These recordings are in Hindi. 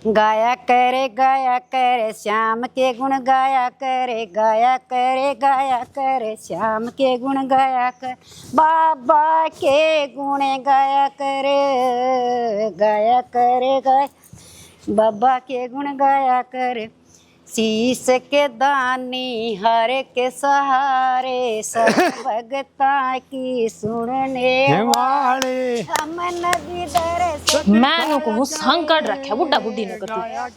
गाया करे श्याम के गुण गाया करे श्याम के गुण गाया कर बाबा के गुण गाया बाबा के गुण गाया करे शीश के दानी हर के सहारे सब भगता की सुनने वाले हम नदी दर मैं को संकट रखे बुड्ढा बुड्ढी ने गाया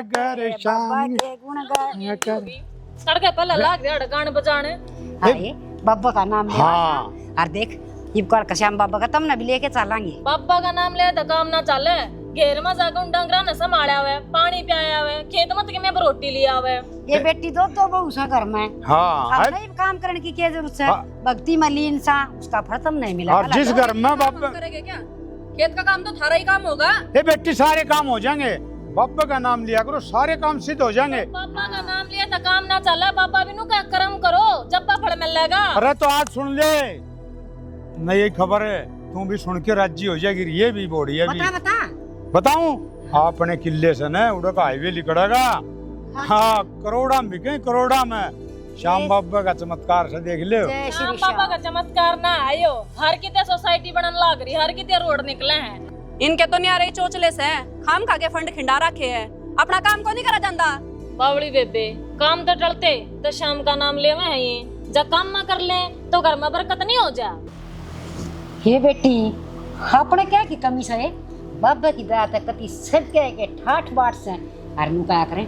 करे शाम के गुण गाया करे सड़के पहले लाग दे गाने बजाने अरे बाबा का नाम ले और देख इबकार का श्याम बाबा का तुमने भी लेके चलेंगे बाबा का नाम ले तो काम ना चले घेर में जाकर डंगरा ने संभाला हुआ पानी पियाया हुआ खेत में तो मैं रोटी लिया हुआ ये बेटी दो बहु सा घर में हाँ नहीं काम करने की क्या जरूरत है भक्ति में लीन सा उसका फल तुम नहीं मिला और जिस घर में बाबा करेंगे क्या खेत का काम तो थारा ही काम होगा ये बेटी सारे काम हो जाएंगे बाबा का नाम लिया करो सारे काम सिद्ध हो जाएंगे बाबा का नाम लिया तो काम ना चला बाबा भी नु का कर्म करो जब फल मिलेगा अरे तो आज सुन ले नहीं ये खबर है तू भी सुन के राजी हो जाएगी ये भी बोड़ी है बता बताऊं अपने किले से न उड़ा का हाईवे लिकड़ेगा हाँ करोड़ा में बिके करोड़ा में श्याम बाबा का चमत्कार से देख ले श्याम बाबा का चमत्कार ना आयो हर किते सोसाइटी बनन लाग रही हर किते रोड निकले हैं इनके तो न्यारे चोचले से खाम खा के फंड खिंडा रखे है अपना काम को नहीं करा जाता बावड़ी बेबे काम तो टलते तो शाम का नाम लेवे हैं ये जब काम ना कर ले तो घर में बरकत नहीं हो जा ये बेटी अपने क्या की कमी से बाबा की दया तक कति सब के ठाठ बाट से और नु क्या करें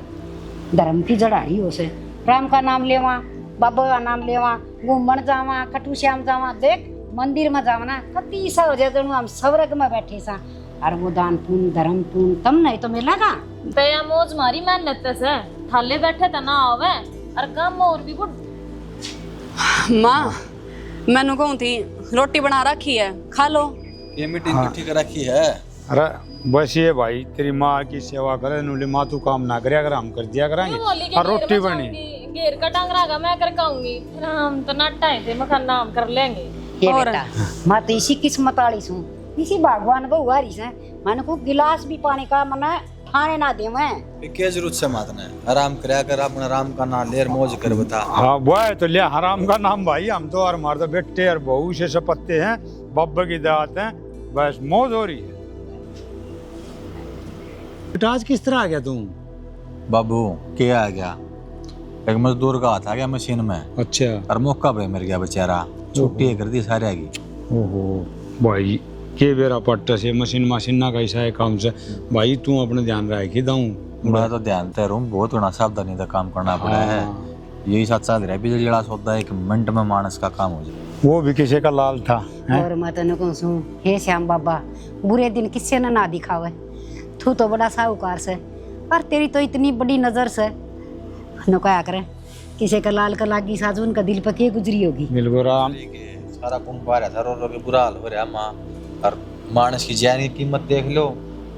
धर्म की जड़ाड़ी हो से राम का नाम लेवा बाबा का नाम लेवा घूमन जावा खटू श्याम जावा देख मंदिर में जावा ना कति सा हो जाए हम स्वर्ग में बैठे सा और वो दान पुण्य धर्म पुण्य तम नहीं तो मिलेगा दया मौज मारी मेहनत से थाले बैठे तो ना आवे और काम और भी बुढ़ माँ मैंने कहूँ थी रोटी बना रखी है खा लो ये मीटिंग ठीक रखी है अरे बस ये भाई तेरी माँ की सेवा करे नुली माँ तू काम ना करे अगर हम कर दिया करेंगे और रोटी बनी घेर का टांग रहा मैं कर कहूंगी हम तो नाटा है मकान नाम कर लेंगे ये बेटा मैं तो इसी किस्मत वाली हूँ इसी भगवान को हुआ रही है मैंने को गिलास भी पानी का मना खाने ना दे मैं क्या जरूरत से मातने आराम करया कर अपना आराम का नाम ले मौज कर बता हाँ वो है तो ले हराम का नाम भाई हम तो और हमारे तो बेटे और बहू से सपत्ते हैं बाबा की दात है बस मौज हो रही है बेटा आज किस तरह आ गया तुम बाबू क्या आ गया एक मजदूर का हाथ आ गया मशीन में अच्छा और मौका पे मर गया बेचारा छुट्टी कर दी सारे की ओहो भाई के बेरा पट्ट से मशीन ना कैसा है काम से भाई तू अपने ध्यान रखी दाऊं मैं तो ध्यान तय रहूं बहुत बड़ा सावधानी से काम करना पड़ा है यही साथ साथ रह बिजली जड़ा सोता है 1 मिनट में मानस का काम हो जाए वो भी किसी का लाल था और मैं तो कहूँ सू हे श्याम बाबा बुरे दिन किससे ना दिखावे तू तो बड़ा साहूकार से और तेरी तो इतनी बड़ी नजर से न क्या करे किसी का लाल का लागी साजून का दिल पर के गुजरी होगी बिल्कुल राम सारा कुंभ आ रहा था रो के बुरा हाल हो रहा माँ और मानस की जान की कीमत देख लो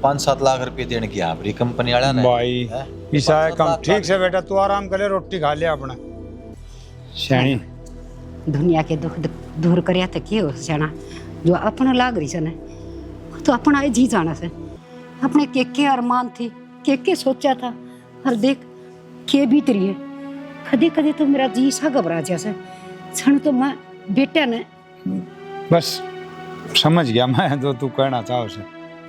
5-7 लाख रुपए देने की आपकी कंपनी वाला ने भाई ऐसा है कम ठीक से बेटा तू आराम कर ले रोटी खा ले अपना श्याणी दुनिया के दुख दूर करिया तो के हो जाना जो अपना लाग रही से तो अपना जी जाना से अपने के अरमान थी के सोचा था और देख के बीत रही है कदे कदे तो मेरा जी सा घबरा जैसे क्षण तो मैं बेटा ने बस समझ गया मैं जो तू कहना चाहो से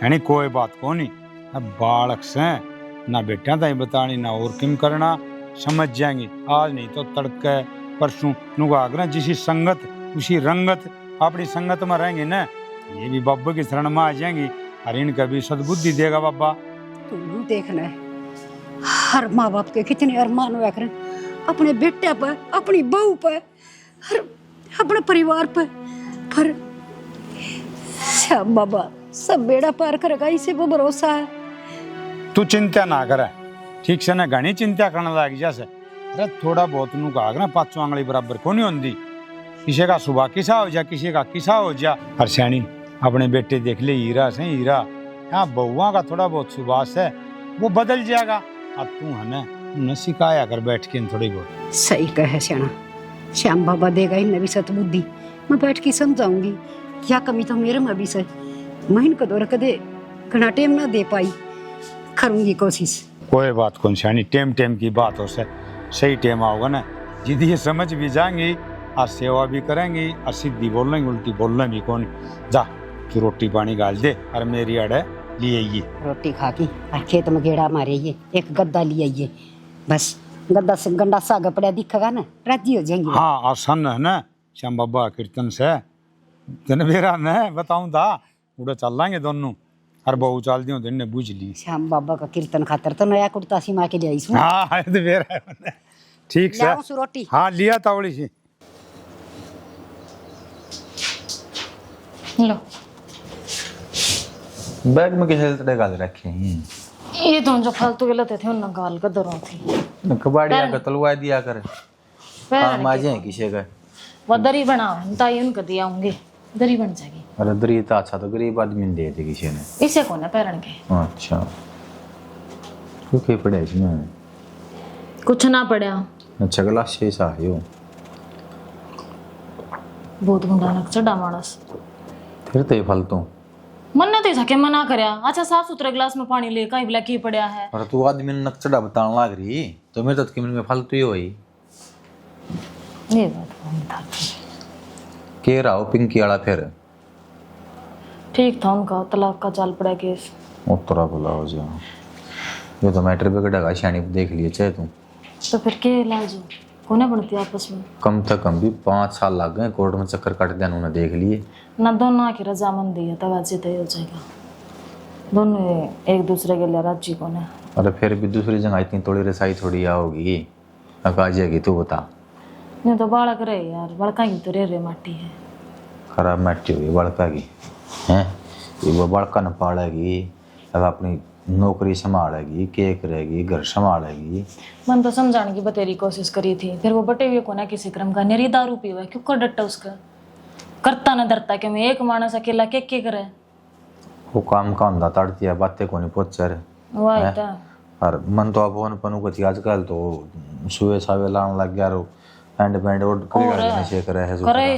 यानी कोई बात को नहीं अब बालक से ना बेटा ताई बतानी ना और किम करना समझ जाएंगे आज नहीं तो तड़के परसों नुगा आगरा जिसी संगत उसी रंगत अपनी संगत में रहेंगे ना ये भी बाबा की शरण में आ जाएंगी और इनका भी सद्बुद्धि देगा बाबा तू देखना है हर माँ बाप के कितने अरमान हुआ करें अपने बेटे पर अपनी बहू पर अपने परिवार पर श्याम बाबा सब बेड़ा पार करेगा इसे वो भरोसा है तू चिंता ना करे ठीक से ना घनी चिंता करने लग जैसे अरे थोड़ा बहुत नु का ना 5 आंगली बराबर को नहीं होती किसी का सुबह किसा हो जा किसी का किसा हो जा हर्षाणी अपने बेटे देख ले हीरा से हीरा यहाँ बहुआ का थोड़ा बहुत सुबास है वो बदल जाएगा अब तू हमें न सिखाया कर बैठ के थोड़ी बहुत सही कहे श्याणा श्याम बाबा देगा इन भी सतबुद्धि मैं बैठ के समझाऊंगी क्या कमी तो मेरे में भी से मैं इनको दौर कदे घना टेम ना दे पाई करूंगी कोशिश। कोई बात कौन शानी, टेम टेम की बात हो से सही टेम आओगा ना, जिदी समझ भी जाएंगी और सेवा भी करेंगी और सीधी बोल लेंगे, उल्टी बोलना भी कौन। जा तू रोटी पानी गाल दे और मेरी अड़े लिए आइए। रोटी खा के और खेत में गेड़ा मारिए, एक गद्दा ले आइए, बस गद्दा से गंडा साग पड़ा दिखेगा ना, राजी हो जाएंगे। हाँ आसान है ना, श्याम बाबा कीर्तन से तेने मेरा न बताऊं था, उड़े चल लाएंगे दोनों, हर बहु चाल दियो दिन ने बूझ ली। श्याम बाबा का कीर्तन खातर तो नया कुर्ता सिमा के ले आई सू। हाँ है तो मेरा है। ठीक से लाऊं सू रोटी। हाँ लिया तावड़ी से। लो बैग में किसे तरह गाल रखे हैं? ये तो जो फालतू के लते थे उन गाल का दरों थी कबाड़िया का तलवा दिया कर, पैर माजे किसे का। वो दरी बनाओ ताई उनको दिया होंगे, दरी बन जाएगी। अरे दरी तो अच्छा तो गरीब आदमी ने दे थे किसी ने। इसे कौन है पैरन के? अच्छा क्यों पड़े इसमें? कुछ ना पड़ा, अच्छा गिलास से साहियो बहुत गुंडा नक चढ़ा मानस। फिर तो ये फालतू मन ने तो सके मना करया। अच्छा साफ सुथरे गिलास में पानी ले कहीं ब्लैक ही पड़ा है। और तू आदमी ने नक्चड़ा बताने लग रही तो मेरे तो किमन में फालतू ही होई। ये बात कौन था? के रहा हो पिंकी वाला फिर? ठीक था उनका तलाक का चाल पड़ा केस। उतरा बोला हो जा, ये तो मैटर पे कटेगा शानी देख लिए चाहे तू। तो फिर के इलाज हो कोने बनती आपस में? कम से कम भी 5 साल लग गए कोर्ट में चक्कर काट दिया उन्होंने देख लिए ना, दोनों की रजामंदी है तब आज तय हो जाएगा। दोनों एक दूसरे के लिए राजी कौन है? अरे फिर भी दूसरी जगह इतनी थोड़ी रसाई थोड़ी आओगी, आ जाएगी तू बता। नहीं तो बालक रहे यार, बड़का की तो रे माटी है। खराब मट्टी हुई बड़का की हैं, ये वो बड़का न पालेगी, अब अपनी नौकरी संभालेगी, के करेगी, घर संभालेगी। मन तो समझाने की बतेरी कोशिश करी थी, फिर वो बटे हुए को ना किसी क्रम का नेरी दारू पी हुआ है, क्यों कर डट्टा उसका करता ना डरता कि मैं एक मानस अकेला के करे। वो काम का अंधा तड़ दिया बातें को नहीं पहुंच रहे। वही था। और मन तो अपन पनु को थी आजकल तो सुए सावे लाने लग गया रो एंड बैंड और नशे करे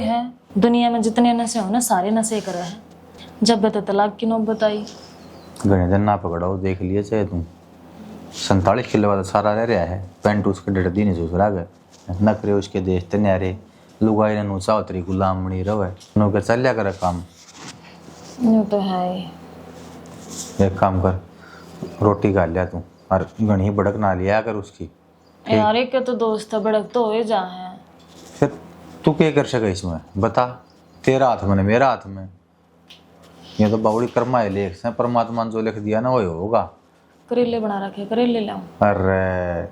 है दुनिया में जितने नशे हो ना सारे नशे करे हैं। जब बता तलाक की नौबत आई घने दिन ना पकड़ाओ देख लिए चाहे तुम 47 किलो वाला सारा रह रहा है, पैंट उसके डेढ़ दिन सूस रहा है, नखरे उसके देश ते न्यारे लुगाई ने नूचा उतरी गुलाम बनी रहो है, नौकर चल करे काम। यूं तो है ही। एक काम कर रोटी खा लिया तू और घनी बड़क ना लिया कर उसकी। यार एक तो दोस्त है बड़क तो हो जा है। फिर तू क्या कर सके इसमें बता, तेरा हाथ में मेरा हाथ में, ये तो बाउड़ी कर्मा है लेख से परमात्मा ने जो लिख दिया ना वही होगा। करेले बना रखे, करेले लाऊं? अरे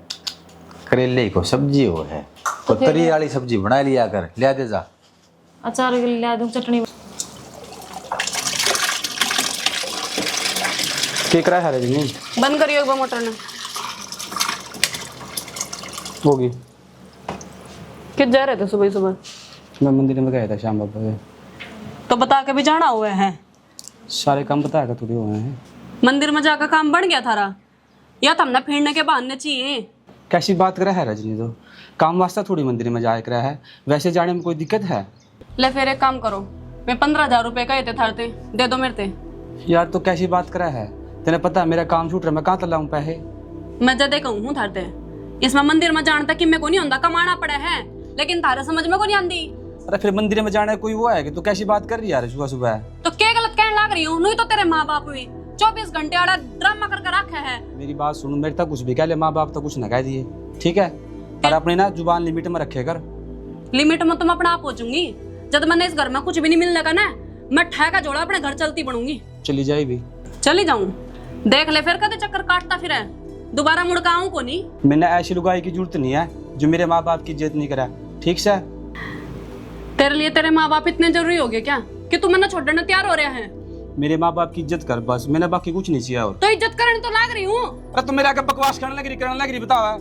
करेले को सब्जी हो है तो तरी वाली सब्जी बना लिया कर, लिया दे जा। अचार के ला दूं, चटनी केक रहा है रजनी बंद करियो एक बार मोटर ने होगी। किस जा रहे थे सुबह सुबह? मैं मंदिर में गया था श्याम बाबा के। तो बता के भी जाना हुआ है। सारे काम बताया कर थोड़ी हुए हैं। मंदिर में जाकर काम बन गया थारा या तो हमने फिरने के बहाने चाहिए? कैसी बात कर रहा है रजनी, तो काम वास्ता थोड़ी मंदिर में जाया कर रहा है, वैसे जाने में कोई दिक्कत है? ले फिर एक काम करो, मैं 15,000 रुपए कहे थे थारते, दे दो मेरे ते। यार तो कैसी बात कर रहा है, तेने पता है मेरा काम छूट रहा है, मैं कहाँ तक लाऊं पैसे? मैं जदे कहूँ हूँ थारते, इसमें मंदिर में जाने तक कि मैं को नहीं होता, कमाना पड़ा है, लेकिन थारे समझ में को नहीं आती। अरे फिर मंदिर में जाने कोई वो है कि तू कैसी बात कर रही है यार सुबह सुबह? तो क्या गलत कहने लग रही हूँ? नहीं तो तेरे माँ बाप हुई 24 घंटे आड़ा ड्रामा करके रखा है। मेरी बात सुन, मेरे तक कुछ भी कह ले, माँ बाप तो कुछ न कह दिए, ठीक है? और अपनी ना जुबान लिमिट में रखे कर। लिमिट में तुम अपना आप पहुंचूंगी, जब मैंने इस घर में कुछ भी नहीं मिलने का ना, मैं ठेका जोड़ा अपने घर चलती बनूंगी। चली जाए भी चली जाऊं, देख ले फिर कदे चक्कर काटता फिर है, दोबारा मुड़ आऊं को नहीं। मैंने ऐसी लुगाई की जरूरत नहीं है जो मेरे माँ बाप की इज्जत नहीं करा, ठीक से? तेरे लिए तेरे माँ बाप इतने जरूरी हो गए क्या कि तू मैंने छोड़ने तैयार हो रहा है? मेरे माँ बाप की इज्जत कर बस, मैंने बाकी कुछ नहीं चाहिए। और तो इज्जत करने तो लाग रही हूँ। अरे तुम मेरे आगे बकवास करने लग रही बताओ।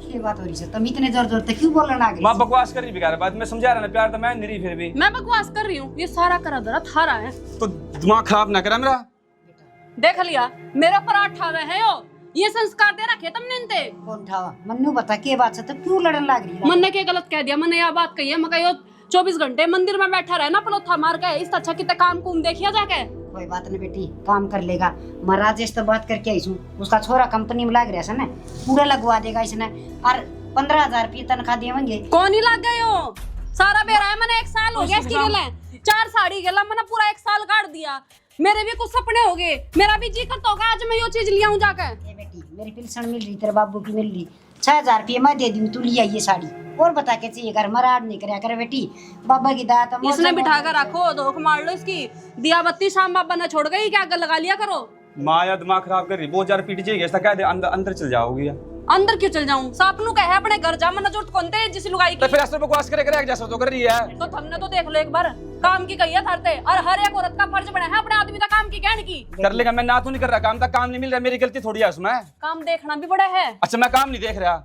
ये बात हो रही है, तुम इतने जोर जोर से क्यों बोलने लग माँ रही? बकवास कर रही बेकार बात, मैं समझा रहा ना प्यार तो मैं नहीं रही, फिर भी मैं बकवास कर रही हूँ, ये सारा करा धरा थारा है। तो दिमाग खराब ना करा मेरा। देख लिया मेरे ऊपर अठावे है ये संस्कार दे रखे तुमने इनते। कौन ठावा? मन्नू बता के बात से तो क्यों लड़ने लग रही है? मन ने क्या गलत कह दिया? मैंने यह बात कही है, मैं कही 24 घंटे मंदिर में बैठा रहे ना पलोथा मार के, इस अच्छा कितने काम कुम देखिया जाके। कोई बात नहीं बेटी, काम कर लेगा। मैं राजेश तो बात करके आई हूँ, उसका छोरा कंपनी में लाग रहा है ना, पूरा लगवा देगा इसने। और 15,000 रुपये तनख्वाह देंगे। कौन ही लग गए हो? सारा बेरा है, मैंने 1 साल हो गया इसकी गले, 4 साड़ी गला मैंने पूरा 1 साल काट दिया। मेरे भी कुछ सपने हो गए, मेरा भी जी करता होगा आज मैं यो चीज लिया हूँ जाकर। ये बेटी मेरी पेंशन मिल रही, तेरे बाबू की मिल रही, 6,000 रुपये मैं दे दूँ, तू लिया ये साड़ी। और बता के चाहिए घर मराड नहीं करया करे बेटी, बाबा की दात। इसने बिठा कर रखो, धोख मार लो इसकी। दिया बत्ती शाम बाबा ने छोड़ गई, क्या आग लगा लिया करो। माँ या दिमाग खराब कर रही, बहुत ज्यादा पीट जाएगी, ऐसा कह दे अंदर अंदर चल जाओगी। अंदर क्यों चल जाऊं? सापनू कहे अपने घर जा, मना जरूरत कौन थे जिस लुगाई तो की। फिर ऐसे बकवास करे जैसा तो कर रही है। तो तुमने तो देख लो एक बार, काम की कही है थरते, और हर एक औरत का फर्ज बना है अपने आदमी का काम की कहने की। कर लेगा, मैं ना तो नहीं कर रहा काम, काम नहीं मिल रहा, मेरी गलती थोड़ी है उसमें। काम देखना भी बड़ा है। अच्छा मैं काम नहीं देख रहा।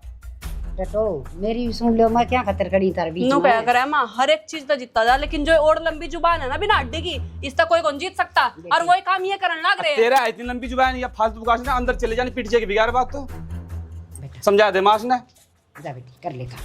तो मेरी भी सुन लो, मैं क्या खतर करी तार बीच नो में। क्या करे माँ, हर एक चीज तो जीतता जा, लेकिन जो और लंबी जुबान है ना बिना हड्डी की, इसका कोई कौन जीत सकता। और वही काम ये करने लग रहे हैं। तेरा इतनी लंबी जुबान या फालतू बकवास ना, अंदर चले जाने पीट जाएगी बिगाड़ बात। तो समझा दे मास ने। जा बेटी कर लेगा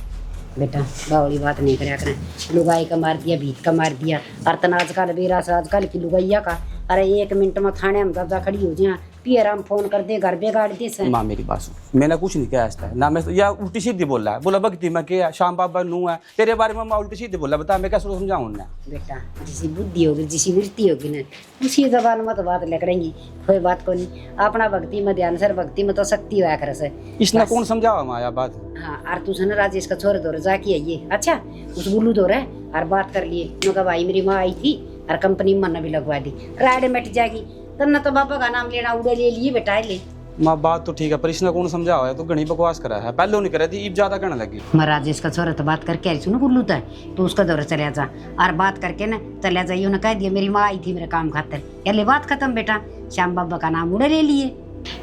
बेटा, बावली बात नहीं करया करें। लुगाई का मार दिया, भीत का मार दिया, और तना आजकल बेरा से आजकल की लुगाइया का। अरे 1 मिनट में थाने में दबदा खड़ी हो जाए, पियराम फोन कर दे, घर बेगाड़ दे से। माँ मेरी बात सुन, मैंने कुछ नहीं किया ऐसा ना, मैं या उल्टी सीधी बोल रहा है, बोला भक्ति मैं क्या शाम बाबा नू है तेरे बारे में, मैं उल्टी सीधी बोला, बता मैं कैसे समझाऊं उन्हें। बेटा जिसी बुद्धि होगी, जिसी वृत्ति होगी ना, उसी जबान में तो बात लकड़ेंगी। कोई बात को नहीं, अपना भक्ति में ध्यान सर, भक्ति में तो शक्ति हुआ कर से। इसने कौन समझावा माया बात। हाँ, और तू ना राजेश का छोरे दौरे जाके आइए। अच्छा उस बुल्लू दौरे और बात कर लिए, मैं कहा भाई मेरी माँ आई थी और कंपनी में मन भी लगवा दी, राइड मिट जाएगी। तब तो बाबा का नाम लेना उड़े ले लिए बेटा ले। माँ बात तो ठीक है, पर इसने कौन समझावा है, तो घनी बकवास करा है, पहले नहीं करा थी, अब ज्यादा करने लगी। मैं राजेश का छोरा तो बात करके आई सुनो बुल्लू तक, तो उसका दौरे चले जा, और बात करके ना चले जाइए। उन्हें कह दिया मेरी माँ आई थी मेरे काम खातर, यार बात खत्म बेटा, श्याम बाबा का नाम उड़े ले लिए।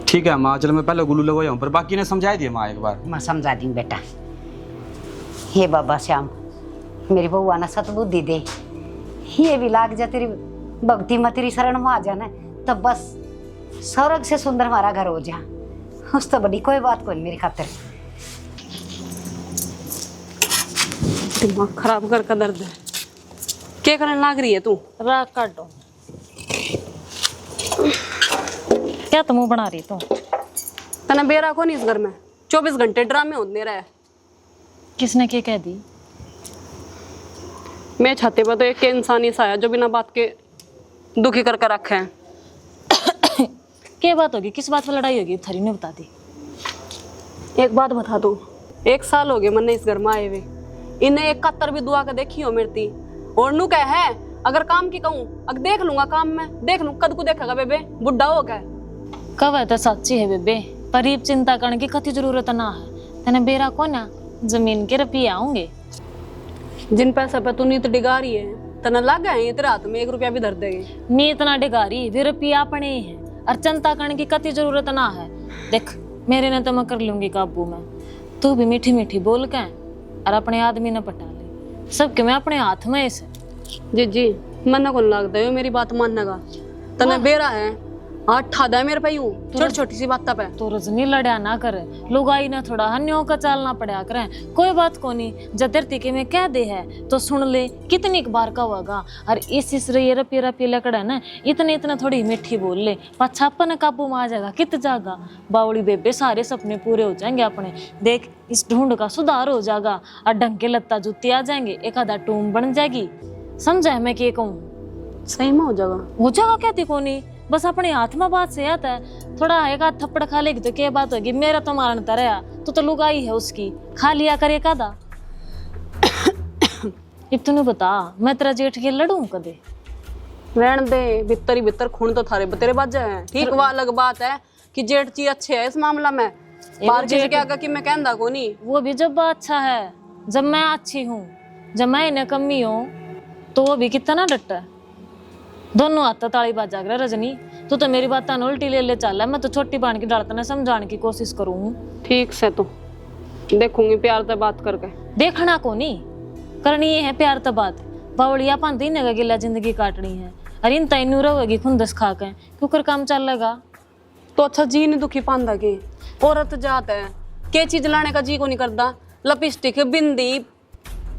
ठीक है माँ, चलो मैं पहले गुल्लू लगवाया हूँ, पर बाकी ने समझा दिया माँ एक बार। मैं समझा दी बेटा। हे बाबा श्याम, मेरी बउआ ना सतबुद्धि दे, ये भी लाग जा तेरी भक्ति में, तेरी शरण में आ जाना, तब बस स्वर्ग से सुंदर हमारा घर हो जा। उस तो बड़ी कोई बात को नहीं मेरी खातिर। दिमाग खराब कर दर्द है। क्या करने लग रही है तू? राग काटो। क्या तुम बना रही तू? तना बेरा को नहीं इस घर में, 24 घंटे ड्रामे होते रहे। किसने क्या कह दी? मैं छाते पर तो एक इंसान ही सा आया जो बिना बात के दुखी करके रखे हैं। क्या बात होगी, किस बात पर लड़ाई होगी? थरी ने बता दी। एक बात बता दूं, 1 साल हो गए मैंने इस घर में आए हुए, इन्हें 71 भी दुआ के देखी हो मेरी। और नू क्या है, अगर काम की कहूँ अगर देख लूंगा काम में, देख लूँ कद को देखेगा बेबे, बुढ़ा हो गया। कब है तो सच्ची है बेबे, परीब चिंता करने की कति जरूरत ना है। तेने बेरा को ना जमीन के रुपये आऊंगे। जिन पैसा पे तू नीत डिगा रही है, तना लग गए तेरे हाथ में 1 रुपया भी धर देगी। नीत ना डिगारी, वे रुपये अपने ही है, और चिंता करने की कति जरूरत ना है। देख मेरे ने तो मैं कर लूंगी काबू में, तू भी मीठी मीठी बोल के और अपने आदमी ने पटा ले, सबके मैं अपने हाथ में इसे। जी मन को लगता है मेरी बात मानने का, तना बेरा है हाथ ठादा है मेरे पे यूं छोटी छोटी सी बात पे। तो रजनी लड़ा ना करे, लुगाई ना थोड़ा हन्यों का चालना पड़ा करें। कोई बात को नहीं, जतरती के में कह दे है तो सुन ले, कितनी बार का होगा। और इस ये रपी लकड़ा ना, इतने थोड़ी मीठी बोल ले, पछापन काबू में आ जाएगा, कित जाएगा। बावड़ी बेबे सारे सपने पूरे हो जाएंगे अपने। देख इस ढूंढ का सुधार हो जाएगा, और ढंग के लत्ता जुत्ती आ जाएंगे, एक आधा टूम बन जाएगी। समझा है मैं क्या कहूँ? सही में हो जाएगा कहती को नहीं, बस अपने हाथ में बात से आता है। थोड़ा एक आध थप्पड़ खा लेगी तो क्या बात होगी, मेरा तो मारता रहा, तो लुगाई है उसकी, खा लिया करे कादा। अब तूने बता, मैं तेरा जेठ के लड़ूं कदे? रहने दे, भीतर ही भीतर खून तो थारे तेरे बाजे हैं। ठीक वो अलग बात है कि जेठ जी अच्छे है इस मामला में, बाहर किसी के आगे कि मैं कहना को नहीं। वो भी जब अच्छा है, जब मैं अच्छी हूँ, जब मैं इन्हें कमी हूँ, तो वो भी कितना डटा है। दोनों हाथ ताली बाज जाग रहा रजनी, तू तो मेरी बात उल्टी ले चल, मैं तो छोटी बाण की डालता ना समझाने की कोशिश करूँ। ठीक से तो देखूंगी प्यार से बात करके। देखना को नहीं करनी ये है प्यार तो बात। बावड़िया पांती ने गिला जिंदगी काटनी है, अरे इन तैनू रहोगी खुंदस खा के, क्यों काम चल लगा। तो अच्छा जी नहीं दुखी पांदा की औरत जात है, के चीज लाने का जी को नहीं करता। लिपस्टिक बिंदी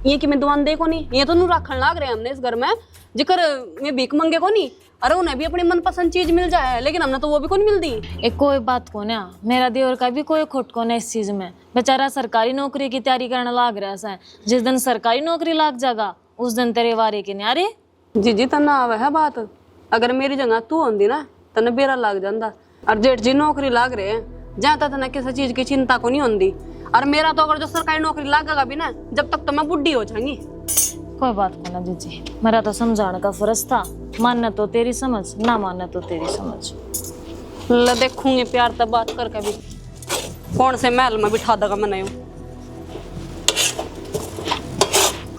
ये कि मैं दुकान देखो नहीं, ये तो नू राखण लाग रहे हैं हमने इस घर में, जिकर मैं भीख मंगे को नहीं। अरे उन्हें भी अपनी मनपसंद चीज मिल जाए, लेकिन हमने तो वो भी को नहीं मिलती। एक कोई बात को ना, मेरा देवर का भी कोई खोट को ना इस चीज में। बेचारा सरकारी नौकरी की तैयारी करने लाग रहा है। जिस दिन सरकारी नौकरी लाग जाएगा उस दिन तेरे वारे के न्यारे। जी तना आवे है बात, अगर मेरी जगह तू होंदी ना तने बेरा लाग जांदा। और जेठ जी नौकरी लाग रहे हैं, जहाँ तक तना किसी चीज की चिंता को नहीं होंदी। और मेरा तो अगर जो सरकारी नौकरी लागेगा भी ना, जब तक तो मैं बुढ़ी हो जाऊंगी। कोई बात को ना जीजी, मेरा तो समझाने का फर्ज था। मानना तो तेरी समझ, ना मानना तो तेरी समझ। ल देखूंगी प्यार तब बात करके भी कौन से महल में बिठा देगा मैंने।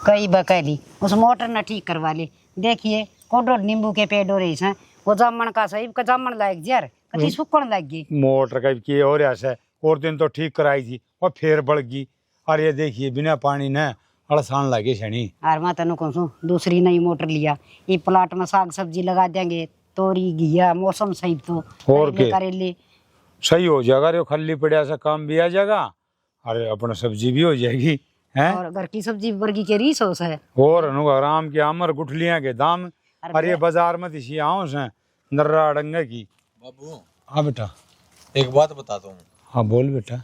कई बकैली उस मोटर न ठीक करवा ले। देखिए कोडो नींबू के पेड़ हो रही हैं, वो जामन का सही का जामन लायक जर कति सुकण लग गई। मोटर का की हो रहा है, और दिन तो ठीक कराई थी और फिर बढ़ गई। और ये देखिए बिना पानी न अड़सान लगे शनी। और मैं तेन कहूँ दूसरी नई मोटर लिया, ये प्लाट में साग सब्जी लगा देंगे, तोरी घिया मौसम सही तो और के करेले सही हो जाएगा। रे खाली पड़ा सा काम भी आ जाएगा और अपना सब्जी भी हो जाएगी हैं। और घर की सब्जी वर्गी के रीस हो है। और आराम के आमर गुठलियां के दाम। और ये बाजार में दिशी आओ से नर्रा डंगे की। बाबू हाँ बेटा, एक बात बताता हूँ। हाँ बोल बेटा।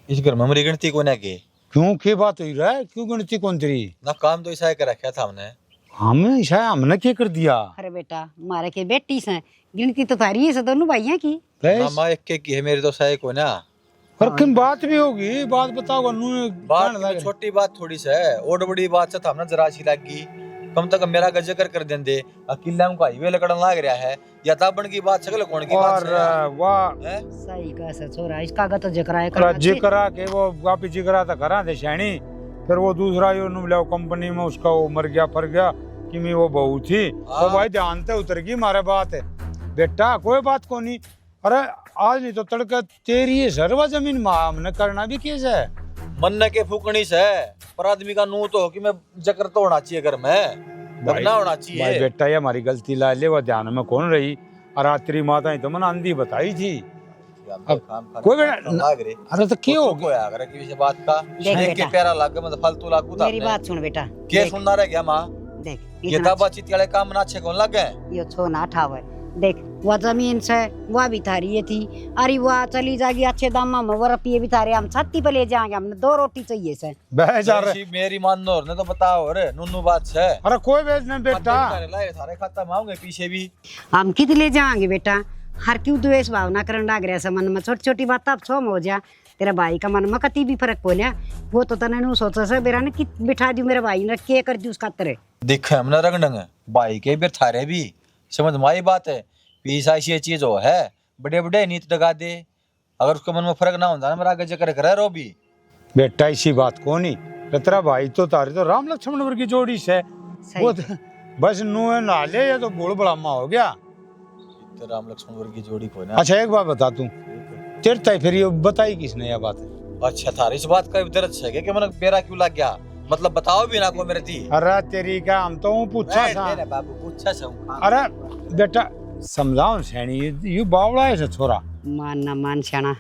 इस घर में हमारी गिनती को ना के क्यों की बात हुई रहा है? क्यों गिनती कौन तेरी? ना काम तो ऐसा कर रखा था हमने। हमें ऐसा हमने क्या कर दिया? अरे बेटा मारे के बेटी से गिनती तो थारी है दोनों भाइयों की। ना माँ एक की है मेरी तो सही को ना। और किन बात भी होगी, बात बताओ। बात तो छोटी बात थोड़ी सा है, और बड़ी बात से हमने जरा सी लगी। कम तक मेरा का जिक्र कर देंदे, अकेला हमको हाईवे लकड़न लाग रहा है। या ताबन की बात सकल कौन की बात है? वाह सही कहा छोरा, इसका का तो जिक्र है जिक्रा के वो वापिस जिक्रा तो करा दे शैनी। फिर वो दूसरा यो नुबलाओ कंपनी में उसका वो मर गया फर गया कि मैं वो बहू थी। तो भाई ध्यान से उतर गई मारे बात है बेटा, कोई बात को नहीं। अरे आज नहीं तो तड़का तेरी है सरवा जमीन माँ हमने करना भी कैसे है? मन के फूकनी से पर आदमी का नू तो हो कि मैं जकर तो होना चाहिए घर में, ना होना चाहिए। भाई बेटा ये हमारी गलती ला ले, वो ध्यान में कौन रही। और आज तेरी माता ही तो मन आंधी बताई थी। कोई बेटा अरे तो क्यों हो गया अगर किसी बात का एक के प्यारा लाग मतलब फालतू लागू था। मेरी बात सुन बेटा, के सुनना रह गया माँ। देख ये दाबा चित वाले काम ना अच्छे कौन लगे? ये छो ना ठावे। देख वो जमीन से वो भी थारी ये थी। अरे वो चली जाएगी अच्छे दाम में, वो रुपये भी थारे हम छत्ती पे ले जाएंगे। हमने 2 रोटी चाहिए से मेरी मानो ने तो बताओ। अरे नुन्नू बात है। अरे कोई बेच नहीं बेटा, सारे खाता मांगे पीछे भी हम कित ले जाएंगे बेटा। हर क्यों द्वेष भावना करने लग रहा है मन में। छोटी छोटी बात अब छोम हो जा। तेरा भाई का मन में कति भी फर्क बोलिया, वो तो तने नु सोचा से बेरा ने कि बिठा दी मेरे भाई ने के कर दी उसका तरह। देख हमने रंग डंग भाई के भी थारे भी समझ माई बात है। पीसा ऐसी चीज हो है, बड़े बड़े नीत लगा दे। अगर उसके मन में फर्क ना होता ना मेरा आगे जिक्र करे रो भी बेटा इसी बात को नहीं। तेरा भाई तो तारे तो राम लक्ष्मण वर्ग की जोड़ी से वो बस नु नाले या तो बोल बड़ामा हो गया। तो राम लक्ष्मण वर्ग की जोड़ी को ना। अच्छा एक बात बता, तू तेरता फिर ये बताई किसने यह बात है? अच्छा थारी इस बात का दर्द है कि मन बेरा क्यों लग गया? मतलब बताओ भी ना को मेरे थी। अरे तेरी का हम तो पूछा था। बाबू पूछा सा। अरे बेटा समझाओ सैनी, ये बावड़ा है छोरा। मान ना मान शाना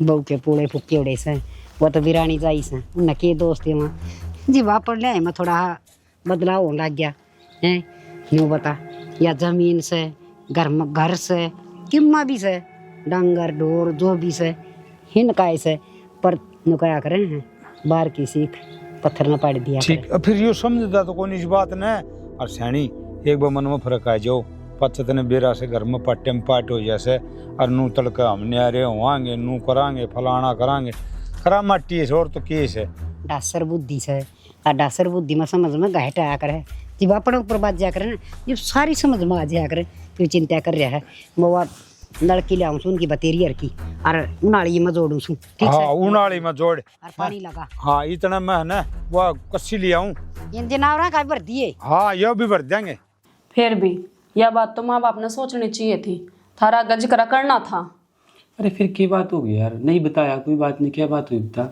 बहू के पूरे फुक्के उड़े से, वो तो बिरानी जाई से उन के दोस्त है वहाँ जी। वहाँ पढ़ ले में थोड़ा बदलाव होने लग गया है। यूँ बता या जमीन से घर से किम्मा भी से डंगर ढोर जो भी से हिनकाय से पर नुकाया करें हैं बाहर की सीख पत्थर न पाड़ दिया। ठीक फिर यो समझता तो कौन इस बात ने। और सैनी एक बार मन में फर्क आ जाओ, पत्थर ने बेरा से घर में पट्टे में पाट हो जैसे। और नू तड़का हमने अरे होंगे नू करांगे फलाना करांगे खरा मट्टी है और तो केस है। डासर बुद्धि से और डासर बुद्धि में समझ में घाटा आया करे। जब अपने ऊपर बात जाया करे ना, जब सारी समझ में आ जाया करे तो चिंता कर रहा है। मैं लड़की ले आऊँ उनकी बतेरी की और उनाली में जोड़ू सू। हाँ उनाली में जोड़ और पानी लगा। हाँ इतना मैं है ना वो कस्सी ले आऊँ इन जनावरा का भर दिए। हाँ यह भी भर देंगे। फिर भी यह बात तो माँ बाप ने सोचनी चाहिए थी, थारा गज करा करना था। अरे फिर क्या बात होगी यार? नहीं बताया कोई बात नहीं, क्या बात हुई बता।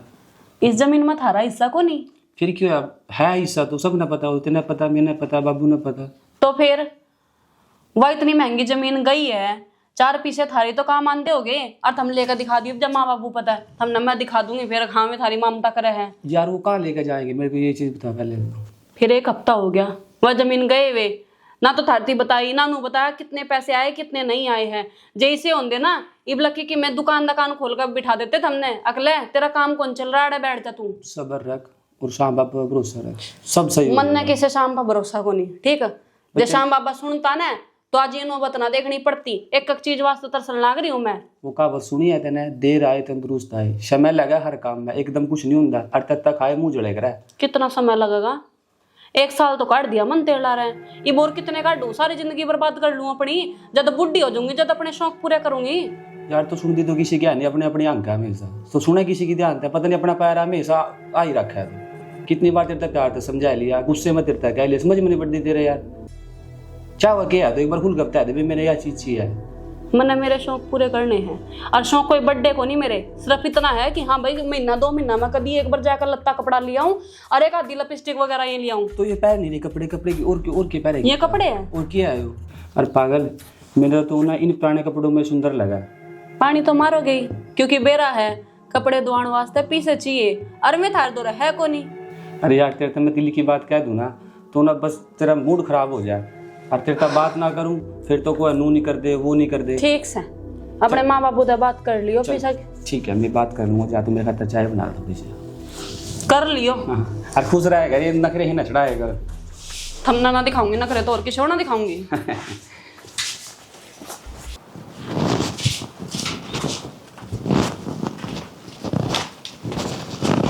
इस जमीन में थारा हिस्सा को नहीं। फिर क्यों है हिस्सा तो सब ना पता, उतना पता, मैंने पता, बाबू ने पता। तो फिर वह इतनी महंगी जमीन गई है, 4 पीछे थारी तो काम आनते हो गए और हम लेकर दिखा दियो जब माँ बाबू पता है हम न मैं दिखा दूंगी फिर हाँ में थारी ममता करे है। यार वो कहाँ लेकर जाएंगे, मेरे को ये चीज बता पहले। फिर 1 हफ्ता हो गया वह जमीन गए वे ना तो थारती बताई ना नू बताया कितने पैसे आए कितने नहीं आए हैं। जैसे होंगे ना इब लकी कि मैं दुकान खोल कर बिठा देते हमने अकले तेरा काम कौन चल रहा है बैठ जा तू सबर रख और शाम बाबा पर भरोसा रख, सब सही हो मन ने जाएगा। किसे शाम पर भरोसा को नहीं ठीक है। जब शाम बाबा सुनता ना तो आज ये नौबत ना देखनी पड़ती। एक चीज वास्ते तरसन लाग रही हूँ मैं। वो कहावत सुनी है तेने, देर आए तंदुरुस्त आए। समय लगा हर काम में, एकदम कुछ नहीं होता। अर तक आए मुंह जड़े कर। कितना समय लगेगा? 1 साल तो काट दिया मन तेल ला रहे हैं। ये बोर कितने काटूं, सारी जिंदगी बर्बाद कर लूं अपनी। जब बुढ़ी हो जाऊंगी जब अपने शौक पूरे करूंगी। यार तो सुनती तो किसी की नहीं, अपने अपनी आंख है हमेशा। तो सुना किसी की ध्यान था, पता नहीं अपना पैर हमेशा आ ही रखा है। तो कितनी बार तेरे तक प्यार था समझा लिया, गुस्से में तेरे तक कह लिया, समझ में नहीं पड़ती तेरे यार। चाह क्या तो एक बार खुल कपता है मेरे यह चीज चाहिए। मैंने मेरे शौक पूरे करने हैं और शौक कोई बर्थडे को नहीं मेरे, सिर्फ इतना है कि हाँ भाई महीना 2 महीना में कभी एक बार जाकर लत्ता कपड़ा लिया हूँ और एक आधी लिपस्टिक वगैरह ये लिया हूँ। तो ये पहन नहीं रही कपड़े, कपड़े की और क्या पहने? ये कपड़े हैं और क्या है वो? अरे पागल, मेरा तो ना इन पुराने कपड़ों में सुंदर लगा। पानी तो मारोगे ही क्योंकि बेरा है कपड़े धोने वास्ते पीसे चाहिए। अरे मैं थार दो है को नहीं। अरे यार तेरे मैं दिल की बात कह दूं ना तो ना बस तेरा मूड खराब हो जाए। और तेरे का बात ना करूं फिर तो कोई नू नहीं कर दे वो नहीं कर दे। ठीक से अपने माँ बापू से बात कर लियो पैसा ठीक है मैं बात कर लूंगा। जा तू मेरे खातिर चाय बना थोड़ी सी कर लियो। हाँ और खुश रहेगा, ये नखरे ही न चढ़ाएगा। थमना ना दिखाऊंगी नखरे तो और किसी और ना दिखाऊंगी।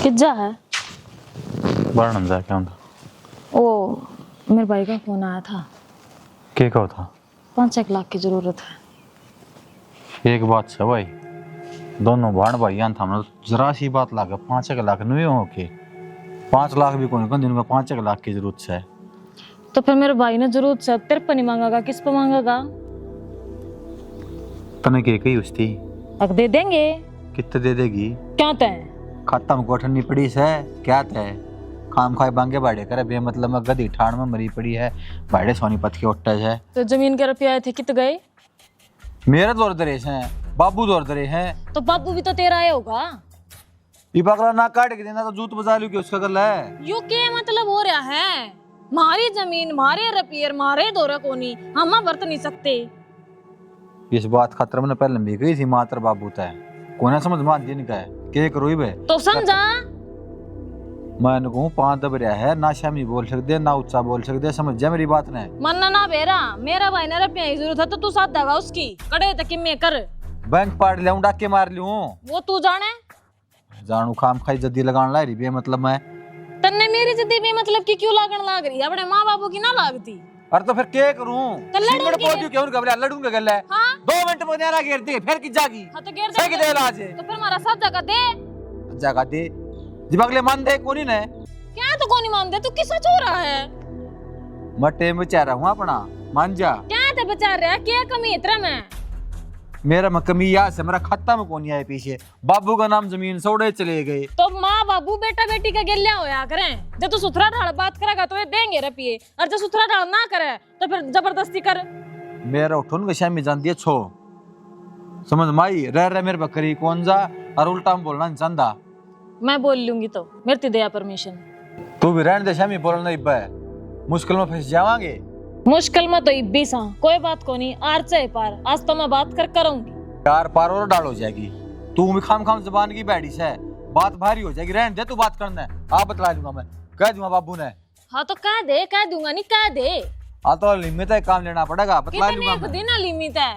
किज्जा है वर्णन जा क्या होता? ओ मेरे भाई का फोन आया था। क्या कहो था? 5-1 लाख की जरूरत है। एक बात है भाई, दोनों भाण भाइयां था हमने जरा सी बात लागे 5-1 लाख नहीं हो के 5 लाख भी कोई दिन में 5-1 लाख की जरूरत है। तो फिर मेरे भाई ने जरूरत है तेरे पर नहीं मांगेगा किस पर मांगेगा? तने के कही उसती अग दे देंगे। कितने दे देगी? क्या तय खाता में कोठन नहीं पड़ी से क्या तय काम खाए बांगे बाड़े करे बे मतलब में गधी ठाण में मरी पड़ी है बाड़े सोनीपत के ओट्टा है। तो जमीन के रुपये आए थे कित गए? मेरे दौर दरेश हैं, बाबू दौर दरे हैं। तो बाबू भी तो तेरा आया होगा। ये बकरा ना काट के देना तो जूत बजा लू कि उसका गल है। यू के मतलब हो रहा है मारी जमीन मारे रुपये मारे दौरा कोनी हम बरत नहीं सकते। इस बात खतरे में पहले भी गई थी मात्र बाबू तय कोने समझ मान दिन का है के करोई बे तो समझा। मैं कहूँ 5 दबरिया है ना शामी बोल सकते ना उच्चा बोल सकते समझ जा मेरी बात ने। मन्ना ना बेरा मेरा भाई ने रुपया की जरूरत है तो तू साथ देगा उसकी कड़े तक में कर बैंक पाड़ लिया डाके मार लूं वो तू जाने जानू खाम खाई जद्दी लगान ला रही बे मतलब मैं तन्ने मेरी जद्दी भी मतलब की क्यों लागण लाग रही है अपने माँ बापू की ना लागती। अरे तो फिर क्या करूं तो लड़ूंगी। सिमड़ पोड़ू क्यों घबरा लड़ूंगा गल है। हाँ 2 मिनट में देना घेर दे फिर की जागी हाँ तो गिर सही दे दे इलाज तो फिर हमारा साथ जगह दे जगह दे दिमाग ले मान दे कोनी ने क्या तो कौन मान दे तू किसा छो रहा है मटे में चाह रहा हूं अपना मान जा क्या ते बचा रहा है क्या कमी इतना में मेरा मकमी याद से मेरा खाता में कौन आए पीछे बाबू का नाम जमीन सोड़े चले गए। तो माँ बाबू बेटा बेटी का गिल्ला होया करें जब तू सुथरा ढाल बात करेगा तो ये देंगे रुपये और जब सुथरा ढाल ना करे तो फिर जबरदस्ती कर। मेरा उठून के शामी जान दिए छो समझ माई रह मेरे बकरी कौन जा और उल्टा में बोलना चंदा मैं बोल लूंगी तो मेरी दया परमिशन। तू भी रहने दे शामी बोलना इब्बा मुश्किल में फंस जावांगे। मुश्किल में तो इब्बी सा कोई बात को नहीं आर चाहे पार आज तो मैं बात कर करूंगी यार पार और डाल हो जाएगी तू भी खाम खाम जबान की बैठी से बात भारी हो जाएगी रहने दे तू बात करना है आप बतला दूंगा मैं कह दूंगा बाबू ने। हाँ तो कह दूंगा नहीं कह दे हाँ तो लिमिट है काम लेना पड़ेगा बतला कितने दूंगा दिन लिमिट है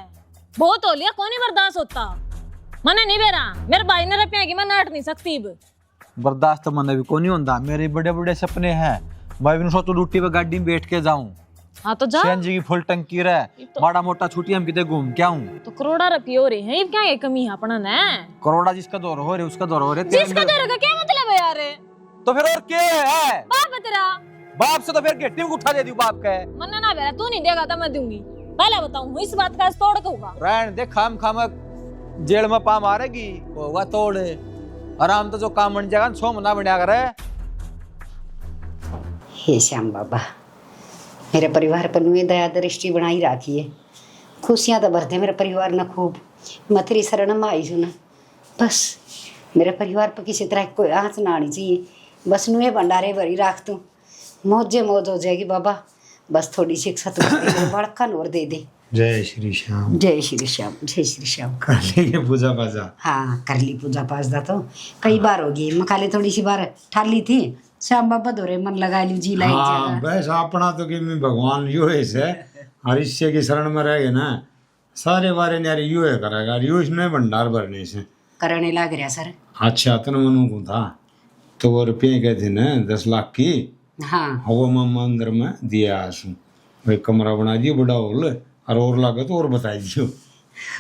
बहुत हो लिया कौन ही बर्दाश्त होता मने नहीं बेरा मेरे भाई ने रुपया की मैं नाट नहीं सकती बर्दाश्त तो मन भी को नहीं होता मेरे बड़े बड़े सपने हैं मैं भी सोचो लुट्टी पे गाड़ी में बैठ के जाऊं। हाँ तो जा सीएनजी की फुल टंकी रहे तो... माड़ा मोटा छुट्टी हम कितने घूम क्या हूँ तो करोड़ा रुपये हो रहे हैं ये क्या ये कमी है अपना ने करोड़ा जिसका दौर हो रहे उसका दौर हो रहे जिसका दौर का क्या मतलब है यार तो फिर और क्या है बाप है तेरा बाप से तो फिर गेटी में उठा दे दी बाप का मन्ना ना बेरा तू नहीं देगा तो मैं दूंगी पहले बताऊं इस बात का तोड़ कहूंगा रहन दे खाम खाम जेल में पा मारेगी होगा तोड़ आराम तो जो काम बन जाएगा 6 महीना बना करे। हे श्याम बाबा मेरे परिवार पर नुए दया दृष्टि बनाई रखी है खुशियाँ तो भरते मेरे परिवार ने खूब। मैं तेरी शरण में आई हूँ ना, बस मेरे परिवार पर किसी तरह की कोई आँच ना आनी चाहिए। बस नुए भंडारे भरी राख तू, मौजे मौज हो जाएगी बाबा। बस थोड़ी सी इच्छा तो बड़का नोर दे दे। जय श्री श्याम। जय श्री श्याम, जय श्री श्याम। कर लेंगे पूजा पाजा। हाँ कर ली पूजा पाठ दा तो कई बार होगी। मैं खाली थोड़ी सी बार ठाली थी, श्याम बाबा धोरे मन लगा ली जी लाई हाँ जगह। बस अपना तो कि मैं भगवान यो है से और इससे की शरण में रह गए ना, सारे बारे ने यो है करेगा और यो इसमें भंडार भरने से करने लग रहा सर। अच्छा तन मनु को था तो वो रुपये कहे थे ना 10 लाख की। हाँ वो मैं मंदिर में दिया आसू भाई, कमरा बना दियो बड़ा हॉल और लगे तो और बता दियो।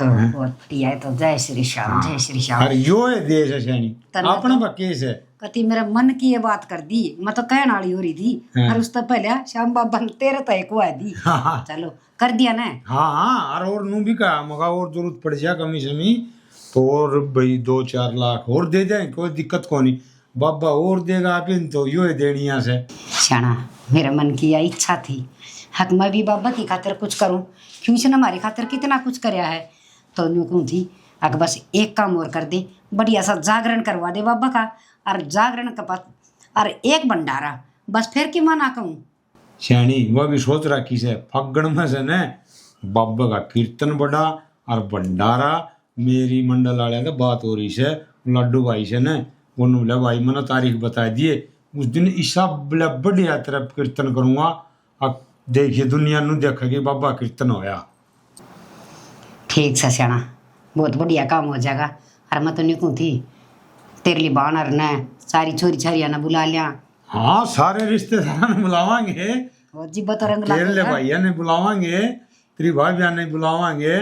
बहुत बढ़िया है। तो जय श्री श्याम, जय श्री श्याम। और यो है देश है सैनी तना तो- अपना केस है। कति मेरे मन की ये बात कर दी, मैं तो कहने वाली हो रही थी। हाँ। और उस तो पहले श्याम बाबा ने तेरे तो एक हुआ दी। हाँ चलो कर दिया ना। हाँ और नू भी कहा मगा और जरूरत पड़ जाए कमी समी तो और भाई 2-4 लाख और दे दें, कोई दिक्कत को नहीं। बाबा और देगा आप इन तो यो है देनिया से। शाना मेरे मन की यह इच्छा थी, हक मैं भी बाबा की खातिर कुछ करूं, क्यों से हमारी खातिर कितना कुछ करया है। तो न्यू कहूँ थी अगर बस एक काम और कर दे, बढ़िया सा जागरण करवा दे बाबा का, और जागरण का पास और एक भंडारा, बस फिर की मना कहूँ। श्याणी वह भी सोच रखी से फगण में से न बाबा का कीर्तन बड़ा और भंडारा। मेरी मंडल वाले का बात हो रही से लड्डू भाई से न वो बोले भाई मैंने तारीख बता दिए, उस दिन ईसा बढ़िया तरफ कीर्तन करूँगा। अब देखिए दुनिया नु देखेगी बाबा कीर्तन होया। ठीक से सियाना, बहुत बढ़िया काम हो जाएगा। और मैं तो नहीं कहूँ थी तेरे लिए बानर ने सारी छोरी छारिया ने बुला लिया। हाँ सारे रिश्तेदार ने बुलावांगे, वो जी तो रंग तेरे लगा भैया ने बुलावांगे, तेरी भाई बहन ने बुलावांगे,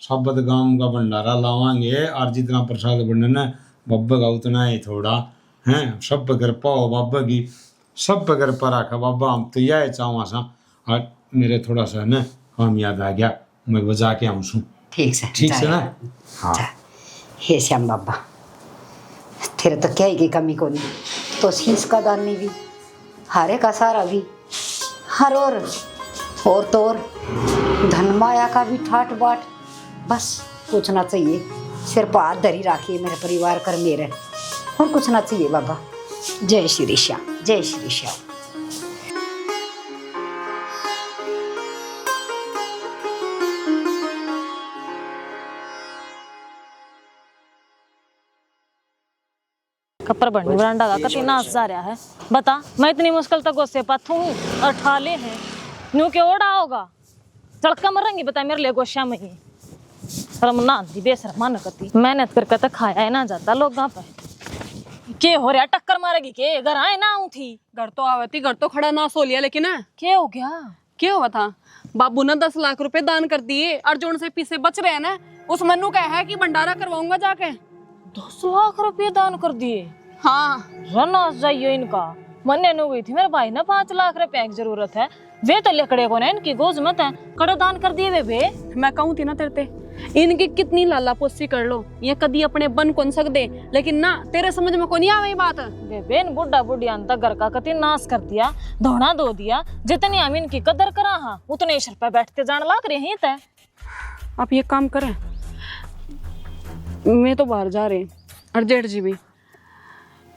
सब गांव का भंडारा लावांगे और जितना प्रसाद बनना बाबा का उतना ही थोड़ा है। सब कृपा हो बाबा की, सब कृपा रखा बाबा। हम तो यह चाहवा सा और मेरे थोड़ा सा ना काम याद आ गया, मैं बजा के आऊँ सू। ठीक से ठीक से ना। हाँ जा। हे श्याम बाबा तेरे तो क्या ही की कमी को नहीं, तो शीश का दानी भी, हारे का सारा भी, हर और तो और धन माया का भी ठाट बाट। बस कुछ ना चाहिए, सिर्फ हाथ धरी राखिए मेरे परिवार कर मेरे, और कुछ ना चाहिए बाबा। जय श्री श्याम, जय श्री श्याम। कपर बढ़नी बरांडा का कति नाच जा रहा है। बता मैं इतनी मुश्किल तक गोसे पाथू हूँ और ठाले हैं न्यू के ओढ़ा होगा चड़का मरेंगी। बता मेरे लिए गोश्या में ही रमना दी बेसर मान कती मेहनत करके तो खाया है ना जाता लोग गाँव पे के हो रहा टक्कर मारेगी के घर आए ना आऊँ थी। घर तो आवती, घर तो खड़ा ना सो लिया, लेकिन है क्या हो गया? क्या हुआ था? बाबू ने 10 लाख रुपए दान कर दिए और जो उनसे पीछे बच रहे हैं ना, उस मन्नू का है कि भंडारा करवाऊंगा जाके। 10 लाख रुपये दान कर दिए? हाँ रना जाइए इनका। मन्ने नु गई थी मेरे भाई ना 5 लाख रुपए की जरूरत है, वे तो लेकड़े को ना इनकी गोज मत है कड़े दान कर दिए वे। मैं कहूँ थी ना तेरे ते, इनकी कितनी लाला पोसी कर लो, ये कदी अपने बन कौन सकते, लेकिन ना तेरे समझ में को नहीं आवे बात। बेन बुढ़ा बुढ़िया तक घर का कति नाश कर दिया, धोना दो दिया। जितनी हम इनकी कदर करा हाँ उतने सर पे बैठते जान लाग रहे हैं तय। आप ये काम करें, मैं तो बाहर जा रहे और जेठ जी भी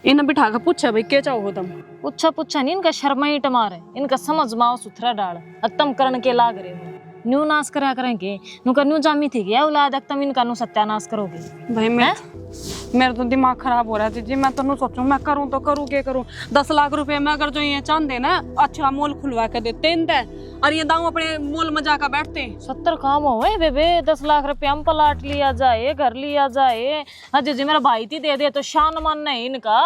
इन्हें बिठा कर पूछा भाई क्या चाहो तुम। पूछा नहीं इनका शर्मा ही टमारे, इनका समझ माओ सुथरा डाल अतम करण के लाग रहे हो। न्यू नाश करा करेंगे नुका न्यू जामी थी गया औलाद तुम इनका नु सत्यानाश करोगे। भाई मेरा तो दिमाग खराब हो रहा है जी। मैं तो सोचूं मैं करूं तो करूं क्या करूं। 10 लाख रुपए में अगर जो ये चांदे ना अच्छा मोल खुलवा के देते इनते और ये दाऊ अपने मोल में जाकर बैठते 70 काम हो बेबे। 10 लाख रुपए हम पलाट लिया जाए, घर लिया जाए। अजय जी मेरा भाई थी दे दे तो शान मानना है इनका